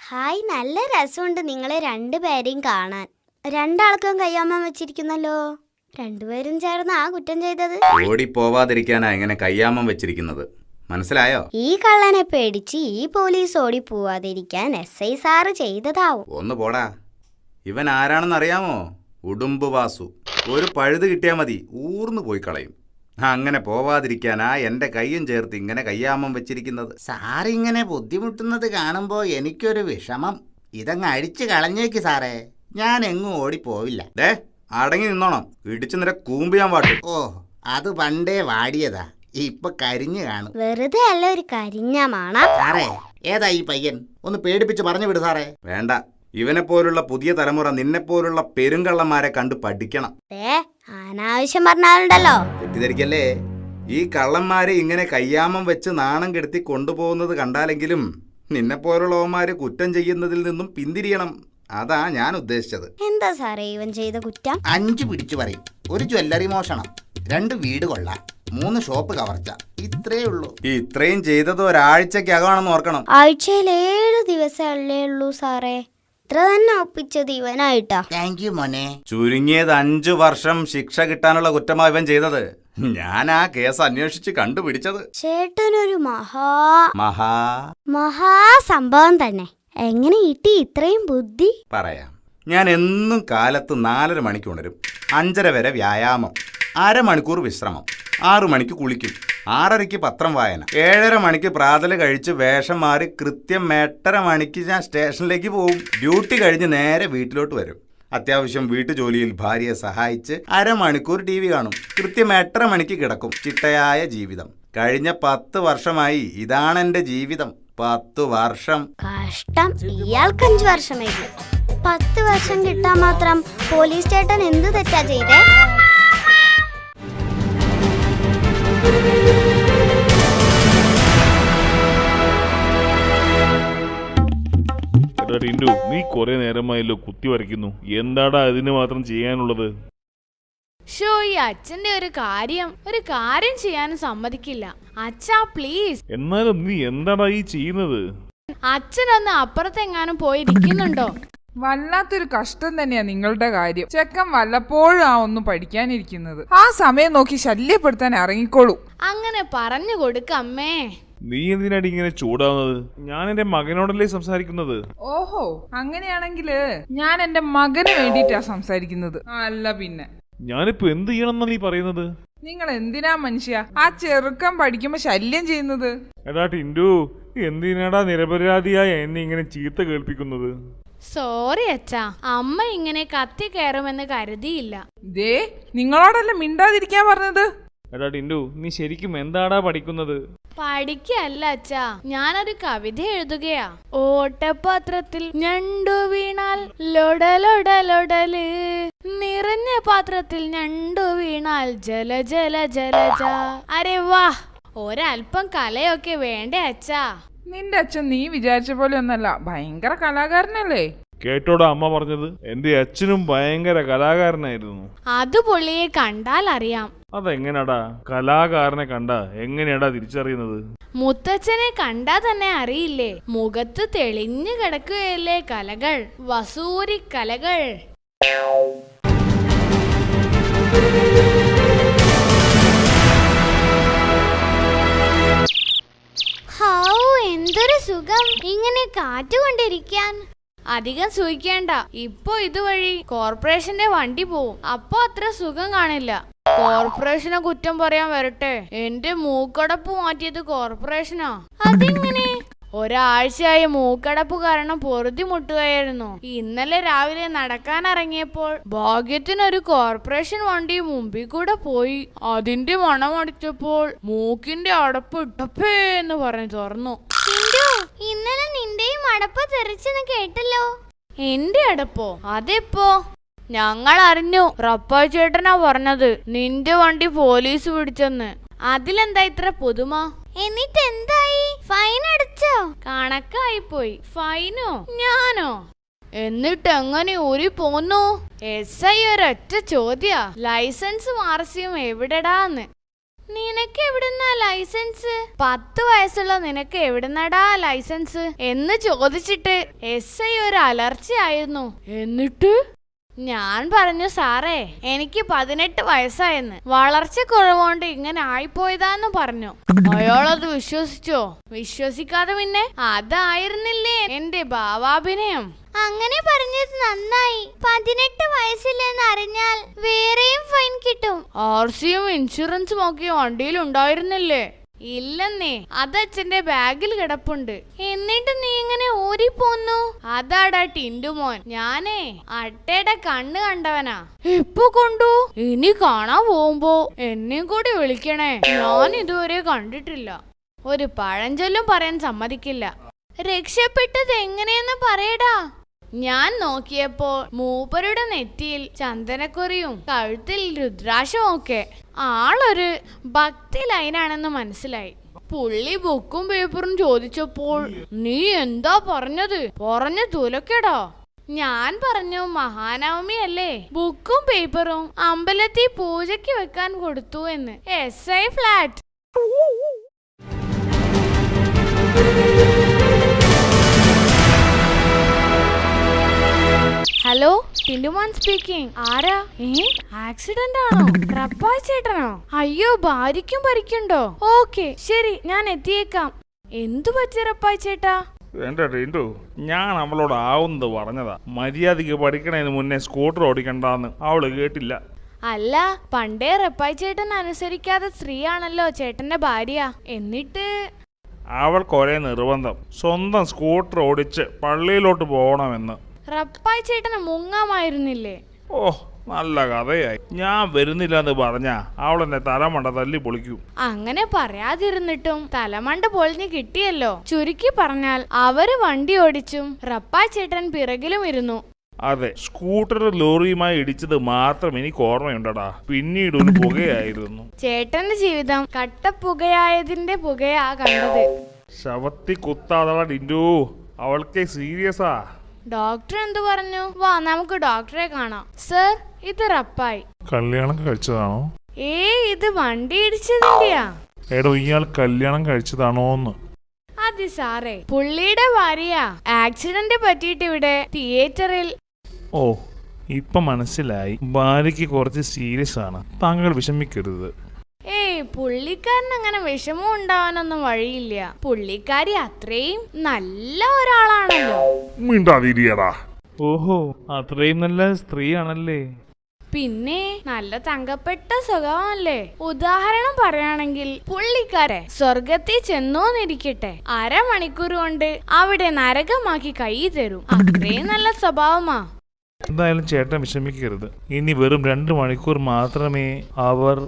ഹായ്, നല്ല രസമുണ്ട് നിങ്ങളെ രണ്ടുപേരെയും കാണാൻ. രണ്ടാൾക്കും കയ്യാമ്മ വെച്ചിരിക്കുന്നല്ലോ. രണ്ടുപേരും ചേർന്ന് ആ കുറ്റം ചെയ്തത്. ഓടിപ്പോവാതിരിക്കാനാ ഇങ്ങനെ കയ്യാമം വെച്ചിരിക്കുന്നത്, മനസ്സിലായോ? ഈ കള്ളനെ പേടിച്ച് ഈ പോലീസ് ഓടിപ്പോവാതിരിക്കാൻ SI സാറ് ചെയ്തതാവും. ഒന്ന് പോടാ. ഇവൻ ആരാണെന്ന് അറിയാമോ? ഉടുമ്പ് വാസു. ഒരു പഴുത് കിട്ടിയാൽ മതി, ഊർന്നു പോയി കളയും. അങ്ങനെ പോവാതിരിക്കാനാ എൻ്റെ കയ്യും ചേർത്ത് ഇങ്ങനെ കയ്യാമം വെച്ചിരിക്കുന്നത്. സാറിങ്ങനെ ബുദ്ധിമുട്ടുന്നത് കാണുമ്പോ എനിക്കൊരു വിഷമം. ഇതങ്ങ് അഴിച്ചു കളഞ്ഞേക്ക് സാറേ. ഞാൻ എങ്ങും ഓടിപ്പോവില്ല. ദേ, അടങ്ങി നിന്നോണം, ഇടിച്ചു നിര കൂമ്പ് ഞാൻ വാട്ടും. ഓ, അത് പണ്ടേ വാടിയതാ, ഇപ്പൊ കരിഞ്ഞു കാണും. വെറുതെ അല്ല ഒരു കരിഞ്ഞ മണ. സാറേ, ഏതാ ഈ പയ്യൻ? ഒന്ന് പേടിപ്പിച്ച് പറഞ്ഞു വിട് സാറേ. വേണ്ട, ഇവനെ പോലുള്ള പുതിയ തലമുറ നിന്നെപ്പോലുള്ള പെരുങ്കള്ളന്മാരെ കണ്ടു പഠിക്കണം. അനാവശ്യം പറഞ്ഞാലുണ്ടല്ലോ. തെറ്റിദ്ധരിക്കല്ലേ? ഈ കള്ളന്മാരെ ഇങ്ങനെ കയ്യാമം വെച്ച് നാണം കെടുത്തി കൊണ്ടുപോകുന്നത് കണ്ടാലെങ്കിലും നിന്നെപ്പോലുള്ളവന്മാര് കുറ്റം ചെയ്യുന്നതിൽ നിന്നും പിന്തിരിയണം. അതാ ഞാൻ ഉദ്ദേശിച്ചത്. എന്താ സാറേ ഇവൻ ചെയ്ത കുറ്റം? 5 പിടിച്ചു പറയും. ഒരു ജ്വല്ലറി മോഷണം, 2 വീട് കൊള്ളാം, 3 ഷോപ്പ് കവർച്ച. ഇത്രേ ഉള്ളൂ. ഇത്രയും ചെയ്തത് ഒരാഴ്ചക്കകമാണെന്ന് ഓർക്കണം. ആഴ്ചയിൽ 7 ദിവസമല്ലേ ഉള്ളൂ സാറേ. ഇത്ര തന്നെ ഒപ്പിച്ചത് ഇവനായിട്ടാ. താങ്ക് യു മോനെ. ചുരുങ്ങിയത് 5 വർഷം ശിക്ഷ കിട്ടാനുള്ള കുറ്റമാ ഇവൻ ചെയ്തത്. ഞാൻ ആ കേസ് അന്വേഷിച്ച് കണ്ടുപിടിച്ചത്. ചേട്ടനൊരു മഹാ മഹാസംഭവം തന്നെ. എങ്ങനെ കിട്ടി ഇത്രയും ബുദ്ധി? പറയാം. ഞാൻ എന്നും കാലത്ത് 4:30 മണിക്ക് ഉണരും. 5:30 വരെ വ്യായാമം, അരമണിക്കൂർ വിശ്രമം, 6 മണിക്ക് കുളിക്കും, 6:30ക്ക് പത്രം വായന, 7:30 മണിക്ക് പ്രാതൽ കഴിച്ച് വേഷം മാറി കൃത്യം 8:30 മണിക്ക് ഞാൻ സ്റ്റേഷനിലേക്ക് പോകും. ഡ്യൂട്ടി കഴിഞ്ഞ് നേരെ വീട്ടിലോട്ട് വരും. അത്യാവശ്യം വീട്ടുജോലിയിൽ ഭാര്യയെ സഹായിച്ച് അരമണിക്കൂർ TV കാണും. കൃത്യം 8:30 മണിക്ക് കിടക്കും. ചിട്ടയായ ജീവിതം. കഴിഞ്ഞ 10 വർഷമായി ഇതാണ് എൻ്റെ ജീവിതം. 10 വർഷം. കഷ്ടം, ഇയാൾക്ക് 5 വർഷമായി. 10 വർഷം കിട്ടാൻ മാത്രം പോലീസ് ചേട്ടൻ എന്ത് തെറ്റാ ചെയ്തേ? ടിൻഡു, നീ കുറെ നേരമായല്ലോ കുത്തി വരയ്ക്കുന്നു. എന്താടാ അതിന് മാത്രം ചെയ്യാനുള്ളത്? ഷോ, ഈ അച്ഛന്റെ ഒരു കാര്യം ചെയ്യാനും സമ്മതിക്കില്ല. അച്ഛാ പ്ലീസ്. എന്നാലും നീ എന്താടാ ഈ ചെയ്യുന്നത്? അച്ഛനൊന്ന് അപ്പുറത്തെങ്ങാനും പോയിരിക്കുന്നുണ്ടോ? വല്ലാത്തൊരു കഷ്ടം തന്നെയാ നിങ്ങളുടെ കാര്യം. ചെക്കൻ വല്ലപ്പോഴും ഒന്നും പഠിക്കാനിരിക്കുന്നത്. ആ സമയം നോക്കി ശല്യപ്പെടുത്താൻ ഇറങ്ങിക്കോളൂ. അങ്ങനെ പറഞ്ഞു കൊടുക്കമ്മേ. നീ എന്തിനാടി ഇങ്ങനെ ചൂടാവുന്നത്? ഞാൻ എന്റെ മകനോടല്ലേ സംസാരിക്കുന്നത്. ഓഹോ, അങ്ങനെയാണെങ്കില് ഞാൻ എന്റെ മകന് വേണ്ടിയിട്ടാ സംസാരിക്കുന്നത്. അല്ല പിന്നെ ഞാനിപ്പോ എന്ത് ചെയ്യണമെന്നാ നീ പറയുന്നത്? നിങ്ങൾ എന്തിനാ മനുഷ്യ ആ ചെറുക്കൻ പഠിക്കുമ്പോ ശല്യം ചെയ്യുന്നത്? എടാ ടിൻഡു, എന്തിനാടാ നിരപരാധിയായ എന്നെ ഇങ്ങനെ ചീത്ത കേൾപ്പിക്കുന്നത്? സോറി അച്ഛാ, അമ്മ ഇങ്ങനെ കത്തി കയറുമെന്ന് കരുതിയില്ല. ദേ, നിങ്ങളോടല്ല മിണ്ടാതിരിക്കാൻ പറഞ്ഞത്. എടാ ടിൻഡു, നീ ശരിക്കും എന്താടാ പഠിക്കുന്നത്? പഠിക്കല്ല അച്ഛാ, ഞാനൊരു കവിത എഴുതുകയാ. ഓട്ടപാത്രത്തിൽ ഞണ്ടു വീണാൽ ലൊടലൊടലൊടല്, നിറഞ്ഞ പാത്രത്തിൽ ഞണ്ടു വീണാൽ ജല ജല ജലജ. അരെ വാ, ഒരൽപ്പം കലയൊക്കെ വേണ്ടേ അച്ഛാ? നിന്റെ അച്ഛൻ നീ വിചാരിച്ച പോലെ ഒന്നല്ല, ഭയങ്കര കലാകാരനല്ലേ? കേട്ടോടാ അമ്മ പറഞ്ഞത്. എന്റെ അച്ഛനും ഭയങ്കര കലാകാരനായിരുന്നു. അത് പുള്ളിയെ കണ്ടാൽ അറിയാം. അതെങ്ങനെയാടാ കലാകാരനെ കണ്ട എങ്ങനെയാടാ തിരിച്ചറിയുന്നത്? മുത്തച്ഛനെ കണ്ടാ തന്നെ അറിയില്ലേ, മുഖത്ത് തെളിഞ്ഞു കിടക്കുകയല്ലേ കലകൾ, വസൂരി കലകൾ. എന്തൊരു സുഖം ഇങ്ങനെ കാറ്റുകൊണ്ടിരിക്കാൻ. അധികം സൂഹിക്കേണ്ട, ഇപ്പൊ ഇതുവഴി കോർപ്പറേഷന്റെ വണ്ടി പോവും. അപ്പൊ അത്ര സുഖം കാണില്ല. കോർപ്പറേഷനെ കുറ്റം പറയാൻ വരട്ടെ, എന്റെ മൂക്കടപ്പ് മാറ്റിയത് കോർപ്പറേഷനാ. അതെങ്ങനെ? ഒരാഴ്ചയായി മൂക്കടപ്പ് കാരണം പൊറുതി മുട്ടുകയായിരുന്നു. ഇന്നലെ രാവിലെ നടക്കാനിറങ്ങിയപ്പോൾ ഭാഗ്യത്തിനൊരു കോർപ്പറേഷൻ വണ്ടി മുമ്പിൽ കൂടെ പോയി. അതിന്റെ മണമടിച്ചപ്പോൾ മൂക്കിന്റെ അടപ്പ് ഇട്ടപ്പേ എന്ന് പറഞ്ഞു തുറന്നു. ഇന്നലെ നിന്റെയും അടപ്പ് തെറിച്ചെന്ന് കേട്ടല്ലോ. എന്റെ അടപ്പോ? അതെപ്പോ? ഞങ്ങൾ അറിഞ്ഞു, റപ്പായി ചേട്ടനാ പറഞ്ഞത് നിന്റെ വണ്ടി പോലീസ് പിടിച്ചെന്ന്. അതിലെന്താ ഇത്ര പുതുമ? എന്നിട്ട് എന്തായി? ഫൈൻ അടച്ചോ? കണക്കായിപ്പോയി. ഫൈനോ? ഞാനോ? എന്നിട്ട് എങ്ങനെ ഊരി പോന്നു? SI ഒരൊറ്റ ചോദ്യ, ലൈസൻസും RCയും എവിടെടാന്ന്. നിനക്ക് എവിടുന്നാ ലൈസൻസ്? 10 വയസ്സുള്ള നിനക്ക് എവിടുന്നടാ ലൈസൻസ് എന്ന് ചോദിച്ചിട്ട് SI ഒരു അലർച്ചയായിരുന്നു. എന്നിട്ട് ഞാൻ പറഞ്ഞു, സാറേ എനിക്ക് 18 വയസ്സായെന്ന്, വളർച്ച കുറവുകൊണ്ട് ഇങ്ങനെ ആയിപ്പോയതാന്ന് പറഞ്ഞു. അയാളത് വിശ്വസിച്ചോ? വിശ്വസിക്കാതെ പിന്നെ അതായിരുന്നില്ലേ എന്റെ ഭാവാഭിനയം. അങ്ങനെ പറഞ്ഞത് നന്നായി. 18 വയസ്സില്ലെന്ന് അറിഞ്ഞാൽ വേറെയും ഫൈൻ കിട്ടും. RCയും ഇൻഷുറൻസും ഒക്കെ വണ്ടിയിൽ ഉണ്ടായിരുന്നില്ലേ? ഇല്ലെന്നേ, അതച്ഛന്റെ ബാഗിൽ കിടപ്പുണ്ട്. എന്നിട്ട് നീ ഇങ്ങനെ ഊരിപ്പോന്നു? അതാടാ ടിൻഡുമോൻ, ഞാനേ അട്ടയുടെ കണ്ണ് കണ്ടവനാ. എപ്പോ കൊണ്ടു? ഇനി കാണാൻ പോകുമ്പോ എന്നെയും കൂടി വിളിക്കണേ, ഞാൻ ഇതുവരെ കണ്ടിട്ടില്ല. ഒരു പഴഞ്ചൊല്ലും പറയാൻ സമ്മതിക്കില്ല. രക്ഷപ്പെട്ടത് എങ്ങനെയെന്ന് പറയടാ. ഞാൻ നോക്കിയപ്പോൾ മൂപ്പരുടെ നെറ്റിയിൽ ചന്ദനക്കുറിയും കഴുത്തിൽ രുദ്രാക്ഷവും ഒക്കെ. ആളൊരു ഭക്തി ലൈനാണെന്ന് മനസ്സിലായി. പുള്ളി ബുക്കും പേപ്പറും ചോദിച്ചപ്പോൾ നീ എന്താ പറഞ്ഞത്? പറഞ്ഞു തുലക്കടാ. ഞാൻ പറഞ്ഞു, മഹാനവമി അല്ലേ, ബുക്കും പേപ്പറും അമ്പലത്തിൽ പൂജയ്ക്ക് വെക്കാൻ കൊടുത്തു എന്ന്. SI flat. Hello Tindumon speaking. ആരാ? ആക്സിഡന്റ് ആണോ? റപ്പായ് ചേട്ടനോ? അയ്യോ, ഭാര്യയ്ക്കും പരിക്കുണ്ടോ? ഓക്കെ, ശരി, ഞാൻ എത്തിയേക്കാം. എന്തു പറ്റി റപ്പായ് ചേട്ടാ? എന്റെ ടിൻഡു, ഞാൻ അവളോട് ആവുന്നത് പറഞ്ഞതാ. മര്യാദയ്ക്ക് പഠിക്കണതിന് മുന്നേ സ്കൂട്ടർ ഓടിക്കണ്ടെന്ന്. അവള് കേട്ടില്ല. അല്ല, പണ്ടേ റപ്പായ് ചേട്ടൻ അനുസരിക്കാത്ത സ്ത്രീയാണല്ലോ ചേട്ടന്റെ ഭാര്യ. എന്നിട്ട് അവൾക്ക് ഒരേ നിർബന്ധം, സ്വന്തം സ്കൂട്ടർ ഓടിച്ച് പള്ളിയിലോട്ട് പോകണമെന്ന്. റപ്പായ് ചേട്ടന് മുങ്ങാമായിരുന്നില്ലേ? ഓ, നല്ല കഥയായി. ഞാൻ വരുന്നില്ല എന്ന് പറഞ്ഞാ അവളെന്നെ തലമണ്ട തല്ലി പൊളിക്കും. അങ്ങനെ പറയാതിരുന്നിട്ടും തലമണ്ട പൊളിഞ്ഞ് കിട്ടിയല്ലോ. ചുരുക്കി പറഞ്ഞാൽ അവര് വണ്ടി ഓടിച്ചും റപ്പായ് ചേട്ടൻ പിറകിലും ഇരുന്നു. അതെ, സ്കൂട്ടർ ലോറിയുമായി ഇടിച്ചത് മാത്രം എനിക്ക് ഓർമ്മയുണ്ടടാ. പിന്നീട് ഒരു പുകയായിരുന്നു. ചേട്ടന്റെ ജീവിതം കട്ടപ്പുകയായതിന്റെ പുകയാ കണ്ടത്. ശവത്തി കുത്താതള ടിൻഡു, അവൾക്ക് സീരിയസാ. ഡോക്ടർ എന്തു പറഞ്ഞു? വാ, നമുക്ക് ഡോക്ടറെ കാണാം. സർ, ഇത് റപ്പായി. കല്യാണം കഴിച്ചതാണോ? ഇത് വണ്ടി ഇടിച്ചതിന്റെയാ. എടോ, ഇയാൾ കല്യാണം കഴിച്ചതാണോന്ന്? അതെ സാറേ, പുള്ളിയുടെ ഭാര്യ. ആക്സിഡന്റ് പറ്റിയിട്ട് ഇവിടെ തിയേറ്ററിൽ. ഓ, ഇപ്പൊ മനസ്സിലായി. ഭാര്യയ്ക്ക് കുറച്ച് സീരിയസ് ആണ്. താങ്കൾ വിഷമിക്കരുത്. പുള്ളിക്കാരൻ അങ്ങനെ വിഷമം ഉണ്ടാവാനൊന്നും വഴിയില്ല. പുള്ളിക്കാരി അത്രയും നല്ല ഒരാളാണല്ലോ. മിണ്ടാതിരിയടാ. ഓഹോ, അത്രയും നല്ല സ്ത്രീയാണല്ലേ? പിന്നെ നല്ല തങ്കപ്പെട്ട സ്വഭാവമല്ലേ. ഉദാഹരണം പറയുകയാണെങ്കിൽ പുള്ളിക്കാരെ സ്വർഗത്തിൽ ചെന്നോന്നിരിക്കട്ടെ, അരമണിക്കൂർ കൊണ്ട് അവിടെ നരകമാക്കി കൈ തരും. അത്രയും നല്ല സ്വഭാവമാ. എന്തായാലും ചേട്ടൻ വിഷമിക്കരുത്. ഇനി വെറും 2 മണിക്കൂർ മാത്രമേ അവർ.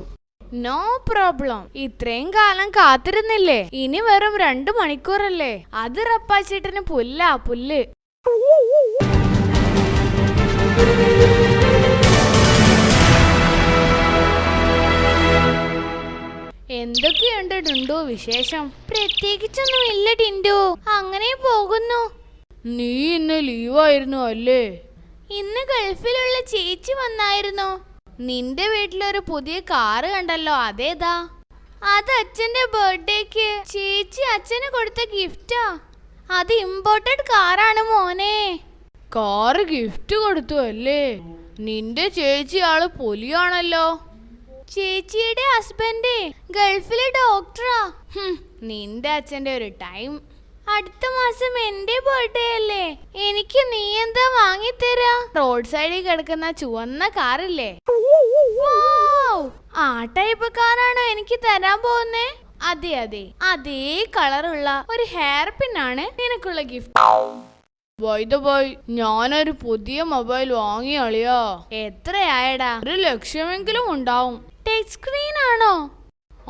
No problem. ഇത്രയും കാലം കാത്തിരുന്നില്ലേ, ഇനി വെറും 2 മണിക്കൂറല്ലേ. അത് റപ്പാച്ചേട്ടന് പുല്ലാ, പുല്ല്. എന്തൊക്കെയുണ്ട് ടിൻഡു വിശേഷം? പ്രത്യേകിച്ചൊന്നും ഇല്ല ടിൻഡു, അങ്ങനെ പോകുന്നു. നീ ഇന്ന് ലീവായിരുന്നു അല്ലേ? ഇന്ന് ഗൾഫിലുള്ള ചേച്ചി വന്നായിരുന്നു. നിന്റെ വീട്ടിലൊരു പുതിയ കാറ് കണ്ടല്ലോ, അതേതാ? അത് അച്ഛന്റെ ബർത്ത്ഡേക്ക് ചേച്ചി അച്ഛന് കൊടുത്ത ഗിഫ്റ്റാ. അത് ഇമ്പോർട്ടഡ് കാറാണ് മോനെ. കാറ് ഗിഫ്റ്റ് കൊടുത്തു അല്ലേ? നിന്റെ ചേച്ചി ആള് പൊലിയാണല്ലോ. ചേച്ചിയുടെ ഹസ്ബൻഡ് ഗൾഫിലെ ഡോക്ടറാ. നിന്റെ അച്ഛന്റെ ഒരു ടൈം. അടുത്ത മാസം എന്റെ ബർത്ത്ഡേ അല്ലേ? എനിക്ക് നീ എന്താ വാങ്ങിത്തരാ? റോഡ് സൈഡിൽ കിടക്കുന്ന ചുവന്ന കാറില്ലേ, ആ ടൈപ്പ് കാറാണോ എനിക്ക് തരാൻ പോകുന്നേ? അതെ അതെ, അതേ കളറുള്ള ഒരു ഹെയർ പിൻ ആണ് നിനക്കുള്ള ഗിഫ്റ്റ്. ബോയ്, ഞാനൊരു പുതിയ മൊബൈൽ വാങ്ങിയാളിയോ. എത്രയായടാ? 1 ലക്ഷമെങ്കിലും ഉണ്ടാവും. ടച്ച് സ്ക്രീൻ ആണോ?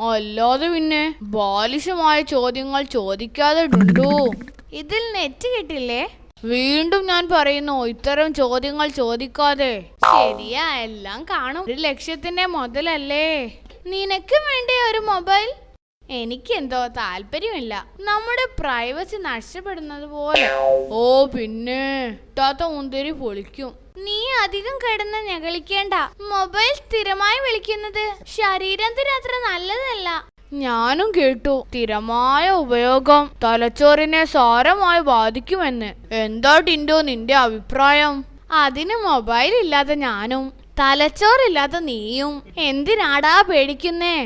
അല്ലാതെ പിന്നെ. ബാലിശമായ ചോദ്യങ്ങൾ ചോദിക്കാതെ ടുണ്ടു. ഇതിൽ നെറ്റ് കിട്ടില്ലേ? വീണ്ടും ഞാൻ പറയുന്നു, ഇത്തരം ചോദ്യങ്ങൾ ചോദിക്കാതെ. ശരിയാ, എല്ലാം കാണും. 1 ലക്ഷത്തിന്റെ മുതലല്ലേ. നിനക്ക് വേണ്ടേ ഒരു മൊബൈൽ? എനിക്കെന്തോ താല്പര്യമില്ല. നമ്മുടെ പ്രൈവസി നഷ്ടപ്പെടുന്നത് പോലെ. ഓ പിന്നെ, താത്ത മുന്തിരി പൊളിക്കും. നീ അധികം കിടന്ന് ഞകളിക്കേണ്ട. മൊബൈൽ സ്ഥിരമായി വിളിക്കുന്നത് ശരീരത്തിന് അത്ര നല്ലതല്ല. ഞാനും കേട്ടു, സ്ഥിരമായ ഉപയോഗം തലച്ചോറിനെ സാരമായി ബാധിക്കുമെന്ന്. എന്താ ടിൻഡു നിന്റെ അഭിപ്രായം? അതിന് മൊബൈൽ ഇല്ലാത്ത ഞാനും തലച്ചോറില്ലാത്ത നീയും എന്തിനാടാ പേടിക്കുന്നേ?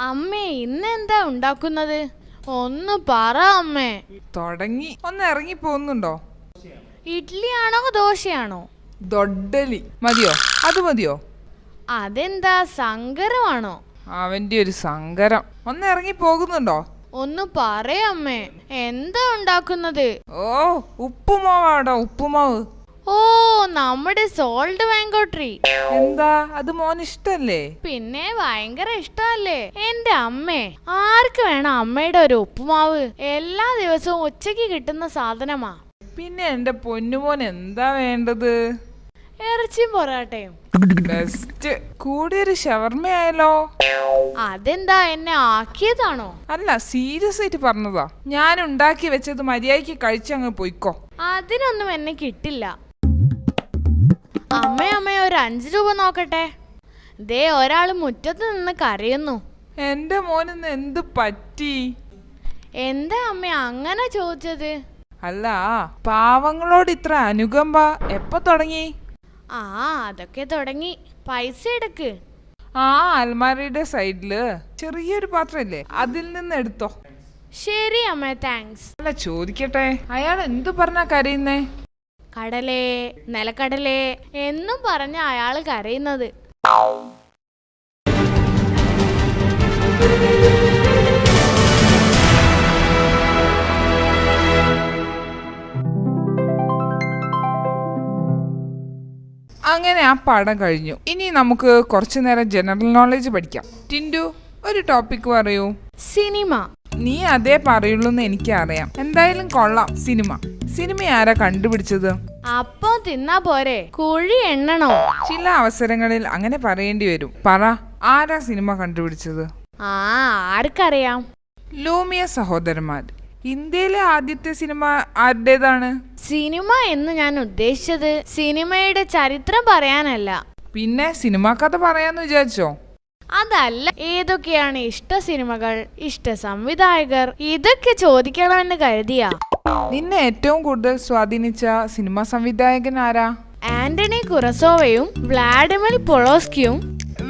അമ്മേ, ഇന്നെന്താ ഉണ്ടാക്കുന്നത്? ഒന്ന് പറ അമ്മേ. തുടങ്ങി. ഒന്ന് ഇറങ്ങി പോകുന്നുണ്ടോ? ഇഡ്ഡലിയാണോ ദോശയാണോ? ദൊഡ്ഡലി മതിയോ? അത് മതിയോ? അതെന്താ, സങ്കരമാണോ? അവന്റെ ഒരു സങ്കരം. ഒന്ന് ഇറങ്ങി പോകുന്നുണ്ടോ? ഒന്ന് പറയമ്മേ, എന്താ ഉണ്ടാക്കുന്നത്? ഓ, ഉപ്പുമാവാടോ, ഉപ്പുമാവ്. ഓ, നമ്മുടെ സോൾട്ട് മാംഗോ ട്രീ. എന്താ, അത് മോന് ഇഷ്ടല്ലേ? പിന്നെ ഭയങ്കര ഇഷ്ടല്ലേ എന്റെ അമ്മേ. ആർക്ക് വേണം അമ്മയുടെ ഒരു ഉപ്പുമാവ്? എല്ലാ ദിവസവും ഉച്ചക്ക് കിട്ടുന്ന സാധനമാ. പിന്നെ എന്റെ പൊന്നുമോൻ എന്താ വേണ്ടത്? ഇറച്ചിയും പൊറാട്ടയും. ബെസ്റ്റ്. കൂടെ ഒരു ഷവർമ ആയാലോ? അതെന്താ, എന്നെ ആക്കിയതാണോ? അല്ല, സീരിയസ് ആയിട്ട് പറഞ്ഞതാ. ഞാൻ ഉണ്ടാക്കി വെച്ചത് മര്യാദയ്ക്ക് കഴിച്ചങ്ങ് പോയിക്കോ. അതിനൊന്നും എന്നെ കിട്ടില്ല. അമ്മേ, ഒരു 5 രൂപ നോക്കട്ടെ. ദേ, ഒരാള് മുറ്റത്ത് നിന്ന് കരയുന്നു. എന്റെ മോനിന്ന് എന്ത് പറ്റി? എന്താ അമ്മ അങ്ങനെ ചോദിച്ചത്? അല്ല, പാവങ്ങളോട് ഇത്ര അനുകമ്പ എപ്പോ തുടങ്ങി? ആ അതൊക്കെ തുടങ്ങി. പൈസ എടുക്ക്. ആ അൽമാരയുടെ സൈഡില് ചെറിയൊരു പാത്രമില്ലേ, അതിൽ നിന്ന് എടുത്തോ. ശരി അമ്മ, താങ്ക്സ്. അല്ല ചോദിക്കട്ടെ, അയാൾ എന്തു പറഞ്ഞാ കരയുന്നേ? കടലേ, നിലക്കടലേ എന്നും പറഞ്ഞ അയാള് കരയുന്നത്. അങ്ങനെ ആ പാഠം കഴിഞ്ഞു. ഇനി നമുക്ക് കുറച്ചു നേരം ജനറൽ നോളജ് പഠിക്കാം. ടിൻഡു, ഒരു ടോപ്പിക് പറയൂ. സിനിമ. നീ അതേ പറയുള്ളൂ എന്ന് എനിക്കറിയാം. എന്തായാലും കൊള്ളാം. സിനിമ ആരാ കണ്ടുപിടിച്ചത്? അപ്പൊ തിന്നാ പോരെ, കുഴി എണ്ണണോ? ചില അവസരങ്ങളിൽ അങ്ങനെ പറയേണ്ടി വരും. പറ, ആരാ സിനിമ കണ്ടുപിടിച്ചത്? ആർക്കറിയാം? ലൂമിയ സഹോദരന്മാർ. ഇന്ത്യയിലെ ആദ്യത്തെ സിനിമ ആരുടേതാണ്? സിനിമ എന്ന് ഞാൻ ഉദ്ദേശിച്ചത് സിനിമയുടെ ചരിത്രം പറയാനല്ല. പിന്നെ സിനിമാ കഥ പറയാന്ന് വിചാരിച്ചോ? അതല്ല, ഏതൊക്കെയാണ് ഇഷ്ട സിനിമകൾ, ഇഷ്ട സംവിധായകർ, ഇതൊക്കെ ചോദിക്കണമെന്ന് കരുതിയാ. നിന്നെ ഏറ്റവും കൂടുതൽ സ്വാധീനിച്ച സിനിമാ സംവിധായകൻ ആരാ? ആന്റണി കുറസോവയും വ്ളാഡിമിർ പൊളോസ്കിയും.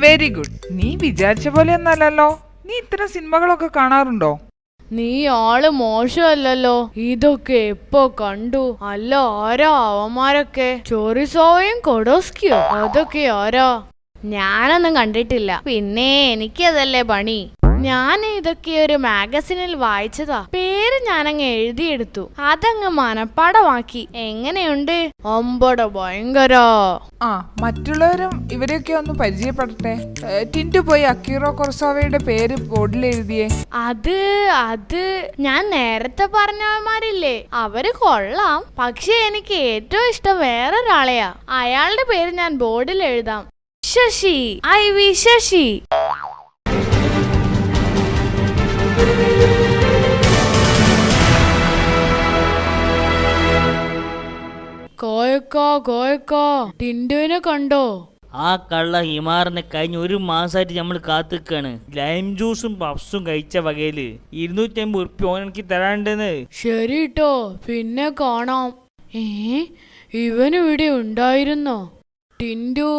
Very good. നീ വിചാരിച്ച പോലെ ഒന്നല്ലല്ലോ. നീ ഇത്തരം സിനിമകളൊക്കെ കാണാറുണ്ടോ? നീ ആള് മോശമല്ലല്ലോ. ഇതൊക്കെ എപ്പോ കണ്ടു? അല്ല, ആരാ അവന്മാരൊക്കെ? ചോറിസോവയും കൊഡോസ്കിയോ? അതൊക്കെ ആരാ? ഞാനൊന്നും കണ്ടിട്ടില്ല. പിന്നെ എനിക്കതല്ലേ പണി. ഞാൻ ഇതൊക്കെ ഒരു മാഗസിനിൽ വായിച്ചതാ. പേര് ഞാനങ്ങ് എഴുതിയെടുത്തു, അതങ്ങ് മനപ്പാടമാക്കി. എങ്ങനെയുണ്ട്? അമ്പട ഭയങ്കര. മറ്റുള്ളവരും ഇവരെയൊക്കെ ഒന്ന് പരിചയപ്പെടട്ടെ. ടിൻഡു പോയി അക്കീറോ കുറസോവയുടെ പേര് ബോർഡിൽ എഴുതിയേ. അത് ഞാൻ നേരത്തെ പറഞ്ഞവന്മാരില്ലേ, അവര് കൊള്ളാം. പക്ഷെ എനിക്ക് ഏറ്റവും ഇഷ്ടം വേറൊരാളെയാ. അയാളുടെ പേര് ഞാൻ ബോർഡിൽ എഴുതാം. ശശി, IV ശശി. ടിൻഡുവിനെ കണ്ടോ? ആ കള്ള ഹിമാറിനെ കഴിഞ്ഞ ഒരു മാസമായിട്ട് നമ്മൾ കാത്തിക്കാണ്. ലൈം ജ്യൂസും പപ്സും കഴിച്ച വകയില് 250 ഉറുപ്പ്യ ഓനെനിക്ക് തരാണ്ടെന്ന്. ശരി ട്ടോ, പിന്നെ കാണാം. ഇവനിവിടെ ഉണ്ടായിരുന്നോ? ടിൻഡു,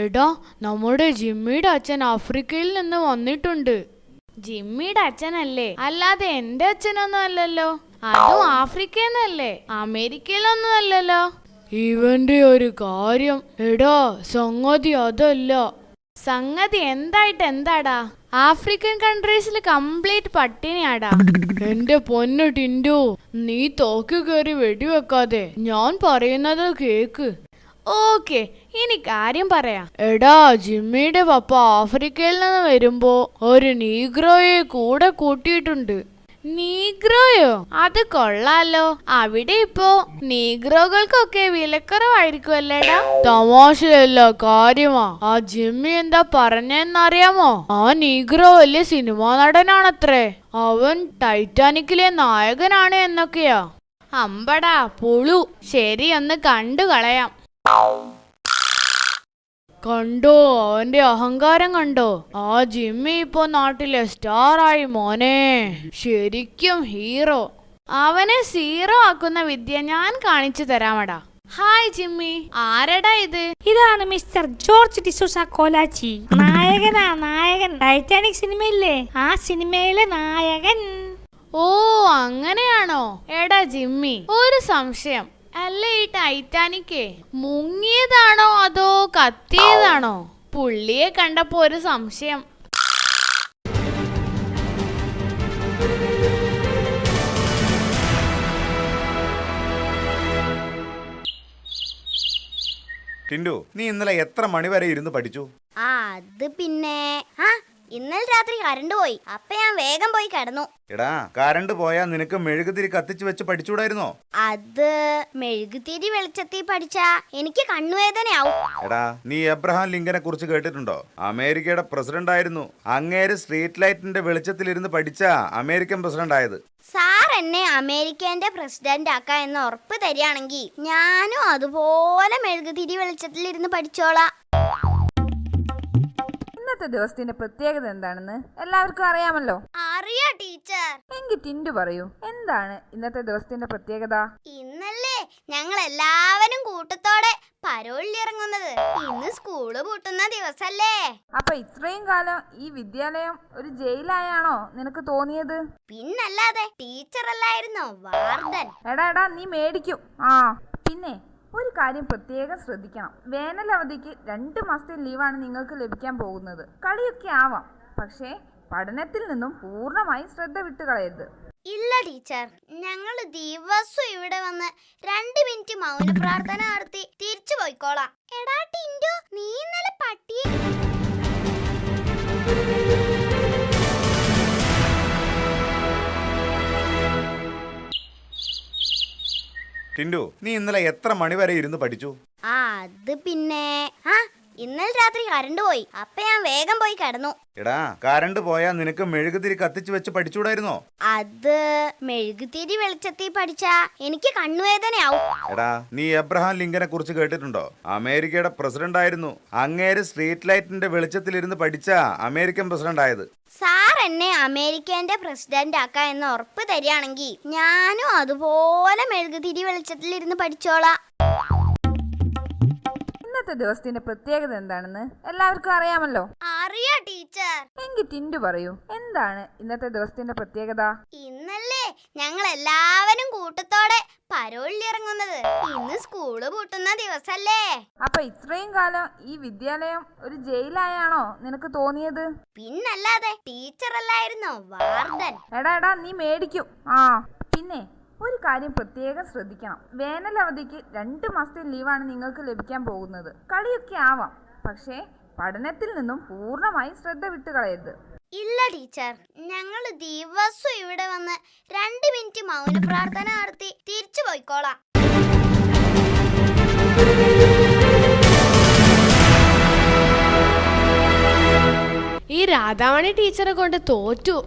എടാ, നമ്മുടെ ജിമ്മിയുടെ അച്ഛൻ ആഫ്രിക്കയിൽ നിന്ന് വന്നിട്ടുണ്ട്. ജിമ്മിയുടെ അച്ഛനല്ലേ, അല്ലാതെ എന്റെ അച്ഛനൊന്നും അല്ലല്ലോ. അതും ആഫ്രിക്കയിൽ നിന്നല്ലേ, അമേരിക്കയിലൊന്നും അല്ലല്ലോ. ഇവന്റെ ഒരു കാര്യം, എടാ, സംഗതി അതല്ല. സംഗതി എന്തായിട്ട് എന്താടാ? ആഫ്രിക്കൻ കൺട്രീസിൽ കംപ്ലീറ്റ് പട്ടിണിയാടാ. എന്റെ പൊന്നു ടിൻഡു, നീ തോക്ക് കയറി വെടിവെക്കാതെ ഞാൻ പറയുന്നത് കേക്ക്. ഓക്കെ, ഇനി കാര്യം പറയാം. എടാ, ജിമ്മിയുടെ പപ്പ ആഫ്രിക്കയിൽ നിന്ന് വരുമ്പോ ഒരു നീഗ്രോയെ കൂടെ കൂട്ടിയിട്ടുണ്ട്. നീഗ്രോയോ? അത് കൊള്ളാലോ. അവിടെ ഇപ്പോ നീഗ്രോകൾക്കൊക്കെ വിലക്കുറവായിരിക്കുമല്ലേടാ? തമാശയല്ല, കാര്യമാ. ആ ജിമ്മി എന്താ പറഞ്ഞെന്നറിയാമോ? ആ നീഗ്രോ വലിയ സിനിമാ നടനാണത്രേ. അവൻ ടൈറ്റാനിക്കിലെ നായകനാണ് എന്നൊക്കെയാ. അമ്പടാ പുളു. ശരി, ഒന്ന് കണ്ടു കളയാം. കണ്ടോ അവന്റെ അഹങ്കാരം? കണ്ടോ? ആ ജിമ്മി ഇപ്പൊ നാട്ടിലെ സ്റ്റാറായി മോനെ. ശരിക്കും ഹീറോ. അവനെ സീറോ ആക്കുന്ന വിദ്യ ഞാൻ കാണിച്ചു തരാമടാ. Hi Jimmy. ആരടാ ഇത്? ഇതാണ് മിസ്റ്റർ ജോർജ് ഡിസൂസ കോലാച്ചി. നായകൻ. ടൈറ്റാനിക് സിനിമയില്ലേ, ആ സിനിമയിലെ നായകൻ. ഓ, അങ്ങനെയാണോ? എടാ ജിമ്മി, ഒരു സംശയം. അല്ല, ഈ ടൈറ്റാനിക്കേ മുങ്ങിയതാണോ അതോ കത്തിയതാണോ? പുള്ളിയെ കണ്ടപ്പോ ഒരു സംശയം. ടിൻഡു, നീ ഇന്നലെ എത്ര മണി വരെ ഇരുന്ന് പഠിച്ചു? അത് പിന്നെ ഇന്നലെ രാത്രി കറണ്ട് പോയി. അപ്പൊ ഞാൻ വേഗം പോയി കിടന്നു. എടാ, കറണ്ട് പോയാ നിനക്ക് മെഴുകുതിരി കത്തിച്ച് വെച്ച് പഠിച്ചുകൂടായിരുന്നോ? അത് മെഴുകുതിരി വെളിച്ചത്തിൽ പഠിച്ചാ എനിക്ക് കണ്ണുവേദനയാവും. എടാ, നീ എബ്രഹാം ലിങ്കനെ കുറിച്ച് കേട്ടിട്ടുണ്ടോ? അമേരിക്കയുടെ പ്രസിഡന്റ് ആയിരുന്നു. അങ്ങേര് സ്ട്രീറ്റ് ലൈറ്റിന്റെ വെളിച്ചത്തിലിരുന്ന് പഠിച്ചാ അമേരിക്കൻ പ്രസിഡന്റ് ആയത്. സാർ എന്നെ അമേരിക്കന്റെ പ്രസിഡന്റ് ആക്കാ എന്ന് ഉറപ്പ് തരികയാണെങ്കിൽ ഞാനും അതുപോലെ മെഴുകുതിരി വെളിച്ചത്തിലിരുന്ന് പഠിച്ചോളാം. ഇന്നത്തെ ദിവസത്തിന്റെ പ്രത്യേകത എന്താണെന്ന് എല്ലാവർക്കും അറിയാമല്ലോ. അറിയാ ടീച്ചർ. എങ്കിൽ ടിൻഡു പറയൂ, എന്താണ് ഇന്നത്തെ ദിവസത്തിന്റെ പ്രത്യേകത? ഇന്നല്ലേ ഞങ്ങൾ എല്ലാവരും കൂട്ടത്തോടെ പരോളിൽ ഇറങ്ങുന്നത്. ഇന്ന് സ്കൂള് പൂട്ടുന്ന ദിവസല്ലേ. അപ്പൊ ഇത്രയും കാലം ഈ വിദ്യാലയം ഒരു ജയിലായാണോ നിനക്ക് തോന്നിയത്? പിന്നല്ലാതെ, ടീച്ചർ അല്ലായിരുന്നോ വാർഡൻ? എടാ നീ മേടിക്കൂ. പിന്നെ ഒരു കാര്യം പ്രത്യേകം ശ്രദ്ധിക്കണം. വേനൽ അവധിക്ക് 2 മാസത്തെ ലീവാണ് നിങ്ങൾക്ക് ലഭിക്കാൻ പോകുന്നത്. കളിയൊക്കെ ആവാം, പക്ഷേ പഠനത്തിൽ നിന്നും പൂർണ്ണമായി ശ്രദ്ധ വിട്ടുകളയരുത്. ഇല്ല ടീച്ചർ, ഞങ്ങൾ ദിവസവും ഇവിടെ വന്ന് 2 മിനിറ്റ് മൗന പ്രാർത്ഥന നടത്തി തിരിച്ചു പോയിക്കോളാം. എടാ ടിൻഡു, നീ ഇന്നലെ പട്ടിയെ ടിൻഡു, നീ ഇന്നലെ എത്ര മണി വരെ ഇരുന്ന് പഠിച്ചു? അത് പിന്നെ ഇന്നലെ രാത്രി കറണ്ട് പോയി. അപ്പൊ ഞാൻ വേഗം പോയി കിടന്നു. എടാ, കറണ്ട് പോയാ നിനക്ക് മെഴുകുതിരി കത്തിച്ചു വെച്ച് പഠിച്ചൂടായിരുന്നോ? അത് മെഴുകുതിരി വെളിച്ചത്തിൽ പഠിച്ചാ എനിക്ക് കണ്ണുവേദനയാവും. എടാ, നീ എബ്രഹാം ലിങ്കനെ കുറിച്ച് കേട്ടിട്ടുണ്ടോ? അമേരിക്കയുടെ പ്രസിഡന്റ് ആയിരുന്നു. അങ്ങേര് സ്ട്രീറ്റ് ലൈറ്റിന്റെ വെളിച്ചത്തിലിരുന്ന് പഠിച്ചാ അമേരിക്കൻ പ്രസിഡന്റ് ആയത്. സാർ എന്നെ അമേരിക്കന്റെ പ്രസിഡന്റ് ആക്കാ എന്ന് ഉറപ്പ് തരികയാണെങ്കിൽ ഞാനും അതുപോലെ മെഴുകുതിരി വെളിച്ചത്തിലിരുന്ന് പഠിച്ചോളാം. ഇന്നത്തെ ദിവസത്തിന്റെ പ്രത്യേകത എന്താണെന്ന് എല്ലാവർക്കും അറിയാമല്ലോ. അറിയാ ടീച്ചർ. എങ്കിൽ ടിൻഡു പറയൂ, എന്താണ് ഇന്നത്തെ ദിവസത്തിന്റെ പ്രത്യേകത? ഇന്നല്ലേ ഞങ്ങൾ എല്ലാവരും കൂട്ടത്തോടെ പരോളിൽ ഇറങ്ങുന്നത്. ഇന്ന് സ്കൂള് പൂട്ടുന്ന ദിവസല്ലേ. അപ്പൊ ഇത്രയും കാലം ഈ വിദ്യാലയം ഒരു ജയിലായാണോ നിനക്ക് തോന്നിയത്? പിന്നല്ലാതെ, ടീച്ചർ അല്ലായിരുന്നോ വാർഡൻ? എടാ നീ മേടിക്കൂ. പിന്നെ ഒരു കാര്യം പ്രത്യേകം ശ്രദ്ധിക്കണം. വേനൽ അവധിക്ക് 2 മാസത്തെ ലീവാണ് നിങ്ങൾക്ക് ലഭിക്കാൻ പോകുന്നത്. കളിയൊക്കെ ആവാം, പക്ഷേ പഠനത്തിൽ നിന്നും പൂർണ്ണമായി ശ്രദ്ധ വിട്ടുകളയരുത്. ഇല്ല ടീച്ചർ, ഞങ്ങൾ ദിവസവും ഇവിടെ വന്ന് 2 മിനിറ്റ് മൗന പ്രാർത്ഥന നടത്തി തിരിച്ചു പോയിക്കോളാം. ഈ രാധാമണി ടീച്ചറെ കൊണ്ട് തോറ്റു.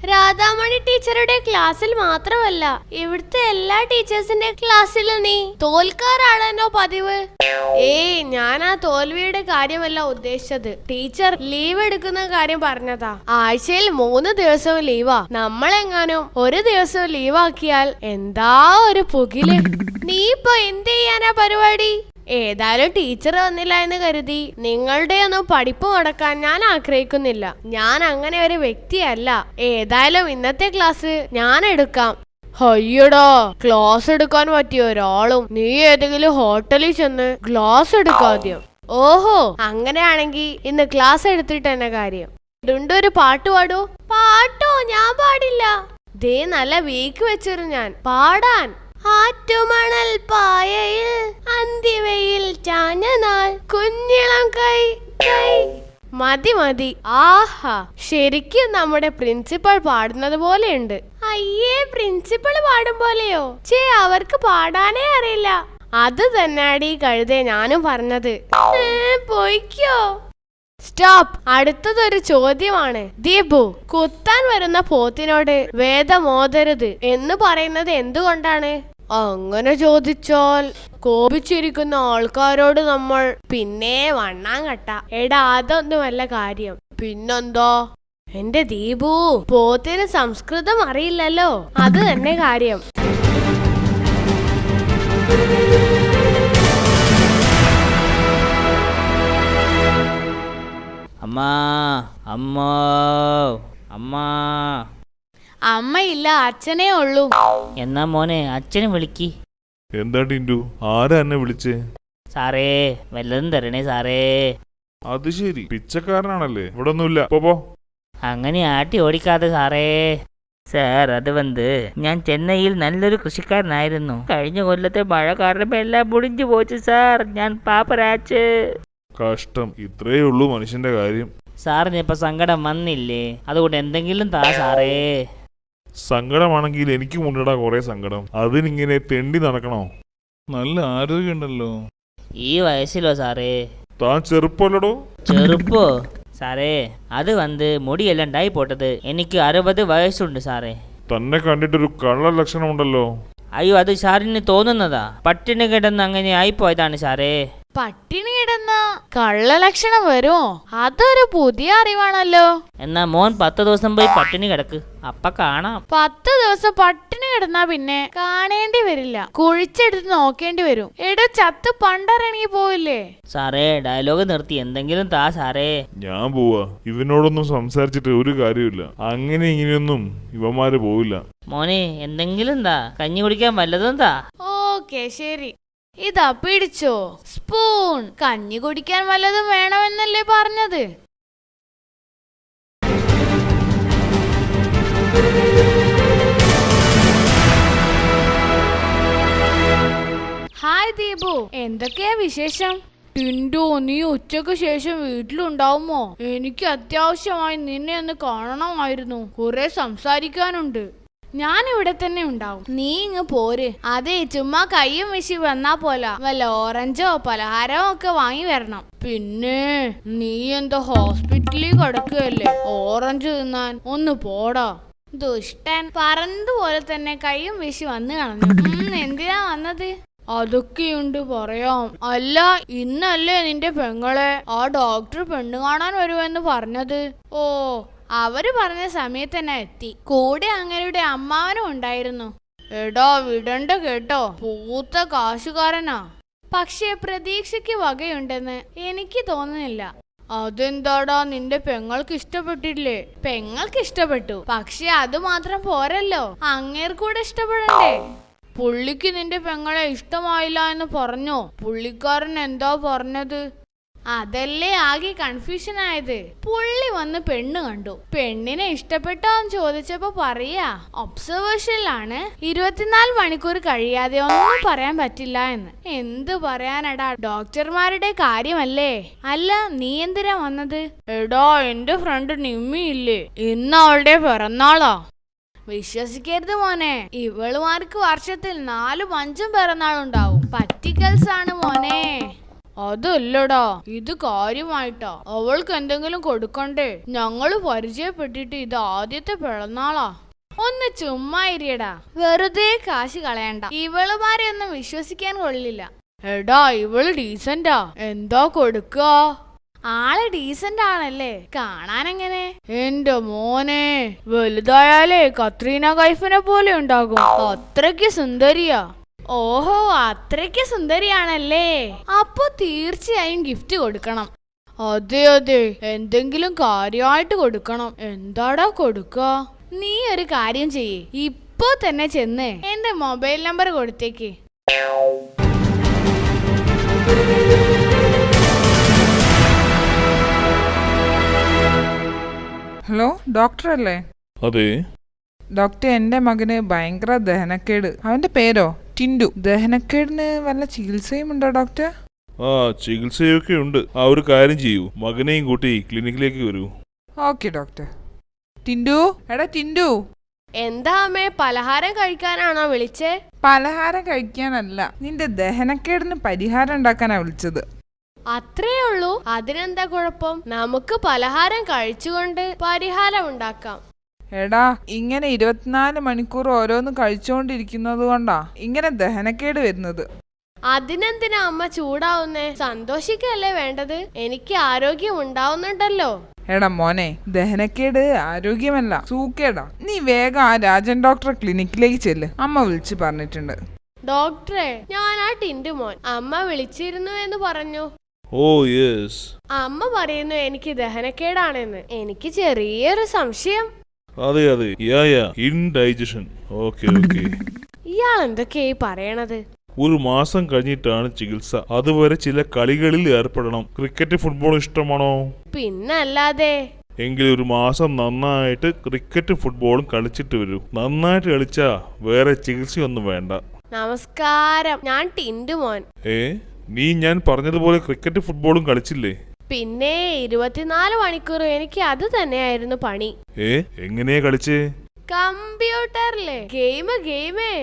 രാധാമണി ടീച്ചറുടെ ക്ലാസ്സിൽ മാത്രമല്ല, ഇവിടുത്തെ എല്ലാ ടീച്ചേഴ്സിന്റെ ക്ലാസ്സിലും നീ തോൽക്കാറാണെന്നോ പതിവ്. ഞാൻ ആ തോൽവിയുടെ കാര്യമല്ല ഉദ്ദേശിച്ചത്. ടീച്ചർ ലീവ് എടുക്കുന്ന കാര്യം പറഞ്ഞതാ. ആഴ്ചയിൽ 3 ദിവസവും ലീവാ. നമ്മളെങ്ങാനും ഒരു ദിവസവും ലീവാക്കിയാൽ എന്താ ഒരു പുകില്. നീ ഇപ്പൊ എന്ത് ചെയ്യാനാ പരിപാടി? ഏതായാലും ടീച്ചർ വന്നില്ല എന്ന് കരുതി നിങ്ങളുടെ ഒന്നും പഠിപ്പ് മുടക്കാൻ ഞാൻ ആഗ്രഹിക്കുന്നില്ല. ഞാൻ അങ്ങനെ ഒരു വ്യക്തിയല്ല. ഏതായാലും ഇന്നത്തെ ക്ലാസ് ഞാൻ എടുക്കാം. അയ്യടാ, ക്ലാസ് എടുക്കാൻ പറ്റിയ ഒരാളും നീ ഏതെങ്കിലും ഹോട്ടലിൽ ചെന്ന് ക്ലാസ് എടുക്കാദ്യം. ഓഹോ, അങ്ങനെയാണെങ്കിൽ ഇന്ന് ക്ലാസ് എടുത്തിട്ട് തന്നെ കാര്യം. ഒരു പാട്ട് പാടൂ. പാട്ടോ? ഞാൻ പാടില്ല. ദേ നല്ല വീക്ക് വെച്ചിരു ഞാൻ പാടാൻ. ആറ്റുമണൽ പായയിൽ അന്തിവയിൽ ചാഞ്ഞ നാൾ കുഞ്ഞിളം കൈ കൈ. മതി. ആഹാ, ശരിക്കും നമ്മുടെ പ്രിൻസിപ്പൾ പാടുന്നത് പോലെയുണ്ട്. അയ്യേ, പ്രിൻസിപ്പൾ പാടും പോലെയോ? അവർക്ക് പാടാനേ അറിയില്ല. അത് തന്നെയാടി കഴുതേ ഞാനും പറഞ്ഞത്. പോയിക്കോ. സ്റ്റോപ്പ്. അടുത്തതൊരു ചോദ്യമാണ്. ദീപു, കുത്താൻ വരുന്ന പോത്തിനോട് വേദമോതരുത് എന്ന് പറയുന്നത് എന്തുകൊണ്ടാണ്? അങ്ങനെ ചോദിച്ചാൽ കോപിച്ചിരിക്കുന്ന ആൾക്കാരോട് നമ്മൾ പിന്നെ വണ്ണാങ്കട്ട. എടാ, അതൊന്നുമല്ല കാര്യം. പിന്നെന്തോ? എന്റെ ദീപു, പോത്തിന് സംസ്കൃതം അറിയില്ലല്ലോ, അത് തന്നെ കാര്യം. അമ്മയില്ല, അച്ഛനേ ഉള്ളൂ. എന്നാ മോനെ അച്ഛനെ വിളിക്ക്. എന്താ ടിൻഡു, ആരാ എന്നെ വിളിച്ചേ? സാറേ, വല്ലതും തരണേ സാറേ. അത് ശരി, പിച്ചക്കാരനാണല്ലേ. ഇവിടെ ഒന്നുമില്ല, പോ. അങ്ങനെ ആട്ടി ഓടിക്കാതെ സാറേ. സാർ, അത് ഞാൻ ചെന്നൈയിൽ നല്ലൊരു കൃഷിക്കാരനായിരുന്നു. കഴിഞ്ഞ കൊല്ലത്തെ മഴ കാരണം എല്ലാം മുടിഞ്ഞു പോച്ചു സാർ. ഞാൻ പാപ്പരാച്ച്. കഷ്ടം, ഇത്രയേ ഉള്ളൂ മനുഷ്യന്റെ കാര്യം. സാറിന് ഇപ്പൊ സങ്കടം വന്നില്ലേ? അതുകൊണ്ട് എന്തെങ്കിലും താ സാറേ. സങ്കടമാണെങ്കിൽ എനിക്കും ഉണ്ടടാ കുറെ സങ്കടം. അതിനിങ്ങനെ തെണ്ടി നടക്കണോ? നല്ല ആരോഗ്യമുണ്ടല്ലോ. ഈ വയസ്സിലോ സാറേ? താൻ ചെറുപ്പല്ലടോ. ചെറുപ്പോ സാറേ? അത് മുടിയെല്ലാം ഡായി പോട്ടത്. എനിക്ക് 60 വയസ്സുണ്ട് സാറേ. തന്നെ കണ്ടിട്ടൊരു കള്ള ലക്ഷണമുണ്ടല്ലോ. അയ്യോ, അത് സാറിന് തോന്നുന്നതാ. പട്ടിണി കിടന്ന് അങ്ങനെ ആയിപ്പോയതാണ് സാറേ. പട്ടിണി കിടന്ന കള്ളലക്ഷണം വരുമോ? അതൊരു പുതിയ അറിവാണല്ലോ. എന്നാ മോൻ 10 ദിവസം പോയി പട്ടിണി കിടക്ക്, അപ്പ കാണാം. 10 ദിവസം പട്ടിണി കിടന്നാ പിന്നെ കാണേണ്ടി വരില്ല, കുഴിച്ചെടുത്ത് നോക്കേണ്ടി വരും. എടോ ചത്ത് പണ്ടറങ്ങി പോവില്ലേ? സാറേ ഡയലോഗ് നിർത്തി, എന്തെങ്കിലും താ സാറേ. ഞാൻ പോവാ, ഇവനോടൊന്നും സംസാരിച്ചിട്ട് ഒരു കാര്യമില്ല. അങ്ങനെ ഇങ്ങനെയൊന്നും ഇവന്മാര് പോവില്ല. മോനെ എന്തെങ്കിലും താ, കഞ്ഞി കുടിക്കാൻ വല്ലതും താ. ഓക്കെ ശരി, ഇതാ പിടിച്ചോ സ്പൂൺ. കഞ്ഞി കുടിക്കാൻ വല്ലതും വേണമെന്നല്ലേ പറഞ്ഞത്? ഹായ് ദീപു, എന്തൊക്കെയാ വിശേഷം? ടിൻഡു, നീ ഉച്ചക്ക് ശേഷം വീട്ടിലുണ്ടാവുമോ? എനിക്ക് അത്യാവശ്യമായി നിന്നെ ഒന്ന് കാണണമായിരുന്നു. കുറെ സംസാരിക്കാനുണ്ട്. ഞാൻ ഇവിടെ തന്നെ ഉണ്ടാവും, നീ ഇങ്ങ് പോര്. അതെ, ചുമ്മാ കയ്യും വീശി വന്നാ പോല വല്ല ഓറഞ്ചോ പലഹാരമോ ഒക്കെ വാങ്ങി വരണം. പിന്നെ നീ എന്താ ഹോസ്പിറ്റലിൽ കിടക്കുകയല്ലേ, ഓറഞ്ച് തിന്നാൻ? ഒന്ന് പോടാ ദുഷ്ടൻ. പറഞ്ഞതുപോലെ തന്നെ കയ്യും വീശി വന്നു കളഞ്ഞു. എന്തിനാ വന്നത്? അതൊക്കെയുണ്ട് പറയാം. അല്ല, ഇന്നല്ലേ നിന്റെ പെങ്ങളെ ആ ഡോക്ടർ പെണ്ണ് കാണാൻ വരുമെന്ന് പറഞ്ഞത്? ഓ, അവര് പറഞ്ഞ സമയത്ത് തന്നെ എത്തി. കൂടെ അങ്ങയുടെ അമ്മാവനും ഉണ്ടായിരുന്നു. എടാ വിടണ്ട കേട്ടോ, പൂത്ത കാശുകാരനാ. പക്ഷേ പ്രതീക്ഷയ്ക്ക് വകയുണ്ടെന്ന് എനിക്ക് തോന്നുന്നില്ല. അതെന്താടാ, നിന്റെ പെങ്ങൾക്ക് ഇഷ്ടപ്പെട്ടില്ലേ? പെങ്ങൾക്ക് ഇഷ്ടപ്പെട്ടു, പക്ഷെ അത് മാത്രം പോരല്ലോ, അങ്ങേർക്കൂടെ ഇഷ്ടപ്പെടണ്ടേ? പുള്ളിക്ക് നിന്റെ പെങ്ങളെ ഇഷ്ടമായില്ല എന്ന് പറഞ്ഞോ? പുള്ളിക്കാരൻ എന്താ പറഞ്ഞത്? അതല്ലേ ആകെ കൺഫ്യൂഷൻ ആയത്. പുള്ളി വന്ന് പെണ്ണ് കണ്ടു, പെണ്ണിനെ ഇഷ്ടപ്പെട്ടോ എന്ന് ചോദിച്ചപ്പോ പറയാ ഒബ്സർവേഷനിലാണ്, 24 മണിക്കൂർ കഴിയാതെ ഒന്നും പറയാൻ പറ്റില്ല എന്ന്. എന്ത് പറയാനടാ, ഡോക്ടർമാരുടെ കാര്യമല്ലേ. അല്ല, നീ എന്തിനാ വന്നത്? എടാ, എന്റെ ഫ്രണ്ട് നിമ്മി ഇല്ലേ, ഇന്ന് അവളുടെ പിറന്നാളാ. വിശ്വസിക്കരുത് മോനെ, ഇവളുമാർക്ക് വർഷത്തിൽ 4ഉം 5ഉം പിറന്നാളുണ്ടാവും. പറ്റിക്കൽസ് ആണ് മോനെ. അതല്ലടാ, ഇത് കാര്യമായിട്ടാ. അവൾക്ക് എന്തെങ്കിലും കൊടുക്കണ്ടേ? ഞങ്ങള് പരിചയപ്പെട്ടിട്ട് ഇത് ആദ്യത്തെ പിറന്നാളാ. ഒന്ന് ചുമ്മാ ഇരിയടാ, വെറുതെ കാശ് കളയണ്ട. ഇവളുമാരെ ഒന്നും വിശ്വസിക്കാൻ കൊള്ളില്ല. എടാ, ഇവള് ഡീസന്റാ. എന്താ കൊടുക്ക? ആള് ഡീസന്റ് ആണല്ലേ, കാണാനെങ്ങനെ? എന്റെ മോനെ, വലുതായാലേ കത്രീന കൈഫിനെ പോലെ ഉണ്ടാകും. അത്രയ്ക്ക് സുന്ദരിയാ. ഓഹോ, അത്രയ്ക്ക് സുന്ദരിയാണല്ലേ. അപ്പൊ തീർച്ചയായും ഗിഫ്റ്റ് കൊടുക്കണം. അതെ അതെ, എന്തെങ്കിലും കാര്യമായിട്ട് കൊടുക്കണം. എന്താടാ കൊടുക്ക? നീ ഒരു കാര്യം ചെയ്യേ, ഇപ്പൊ തന്നെ ചെന്ന് എന്റെ മൊബൈൽ നമ്പർ കൊടുത്തേക്ക്. ഹലോ, ഡോക്ടർ അല്ലേ? അതെ ഡോക്ടർ, എന്റെ മകന് ഭയങ്കര ദഹനക്കേട്. അവന്റെ പേരോ ടിൻഡു. ദഹനക്കേടിന് വല്ല ചികിത്സയും ഉണ്ടോ ഡോക്ടർ? ആ, ചികിത്സയൊക്കെ ഉണ്ട്. ആ, ഒരു കാര്യം ചെയ്യൂ, മകനെയും കൂട്ടി ക്ലിനിക്കിലേക്ക് വരൂ. Okay doctor. ടിൻഡു, എടാ ടിൻഡു. എന്താ അമ്മേ, പലഹാരം കഴിക്കാനാണോ വിളിച്ചേ? പലഹാരം കഴിക്കാനല്ല, നിന്റെ ദഹനക്കേടിന് പരിഹാരം ഉണ്ടാക്കാനാ വിളിച്ചത്. അത്രേ ഉള്ളൂ? അതിനെന്താ കുഴപ്പം? നമുക്ക് പലഹാരം കഴിച്ചുകൊണ്ട് പരിഹാരം ഉണ്ടാക്കാം. എടാ, ഇങ്ങനെ 24 മണിക്കൂർ ഓരോന്ന് കഴിച്ചുകൊണ്ടിരിക്കുന്നത് കൊണ്ടാ ഇങ്ങനെ ദഹനക്കേട് വരുന്നത്. അതിനെന്തിനാ അമ്മ ചൂടാവുന്നേ? സന്തോഷിക്കല്ലേ വേണ്ടത്? എനിക്ക് ആരോഗ്യം ഉണ്ടാവുന്നുണ്ടല്ലോ. എടാ മോനെ, ദഹനക്കേട് ആരോഗ്യമല്ല, സൂക്കേടാ. നീ വേഗം ആ രാജൻ ഡോക്ടറെ ക്ലിനിക്കിലേക്ക് ചെല്ല്, അമ്മ വിളിച്ചു പറഞ്ഞിട്ടുണ്ട്. ഡോക്ടറെ, ഞാൻ ആ ടിൻഡു മോൻ. അമ്മ വിളിച്ചിരുന്നു എന്ന് പറഞ്ഞു. Oh yes. അമ്മ പറയുന്നു എനിക്ക് ദഹനക്കേടാണെന്ന്. എനിക്ക് ചെറിയൊരു സംശയം. അതെ അതെ, ഇൻഡൈജഷൻ. Okay okay. ഇയാൾ എന്തൊക്കെയായി പറയണത്? 1 മാസം കഴിഞ്ഞിട്ടാണ് ചികിത്സ. അതുവരെ ചില കളികളിൽ ഏർപ്പെടണം. ക്രിക്കറ്റ് ഫുട്ബോൾ ഇഷ്ടമാണോ? പിന്നല്ലാതെ. എങ്കിൽ 1 മാസം നന്നായിട്ട് ക്രിക്കറ്റ് ഫുട്ബോളും കളിച്ചിട്ട് വരൂ. നന്നായിട്ട് കളിച്ചാ വേറെ ചികിത്സയൊന്നും വേണ്ട. നമസ്കാരം, ഞാൻ ടിൻഡു മോൻ. നീ ഞാൻ പറഞ്ഞതുപോലെ ക്രിക്കറ്റ് ഫുട്ബോളും കളിച്ചില്ലേ? പിന്നെ 24 മണിക്കൂർ എനിക്ക് അത് തന്നെയായിരുന്നു പണി. എങ്ങനെയാ കളിച്ചേ? കമ്പ്യൂട്ടറിലെ ഗെയിമേ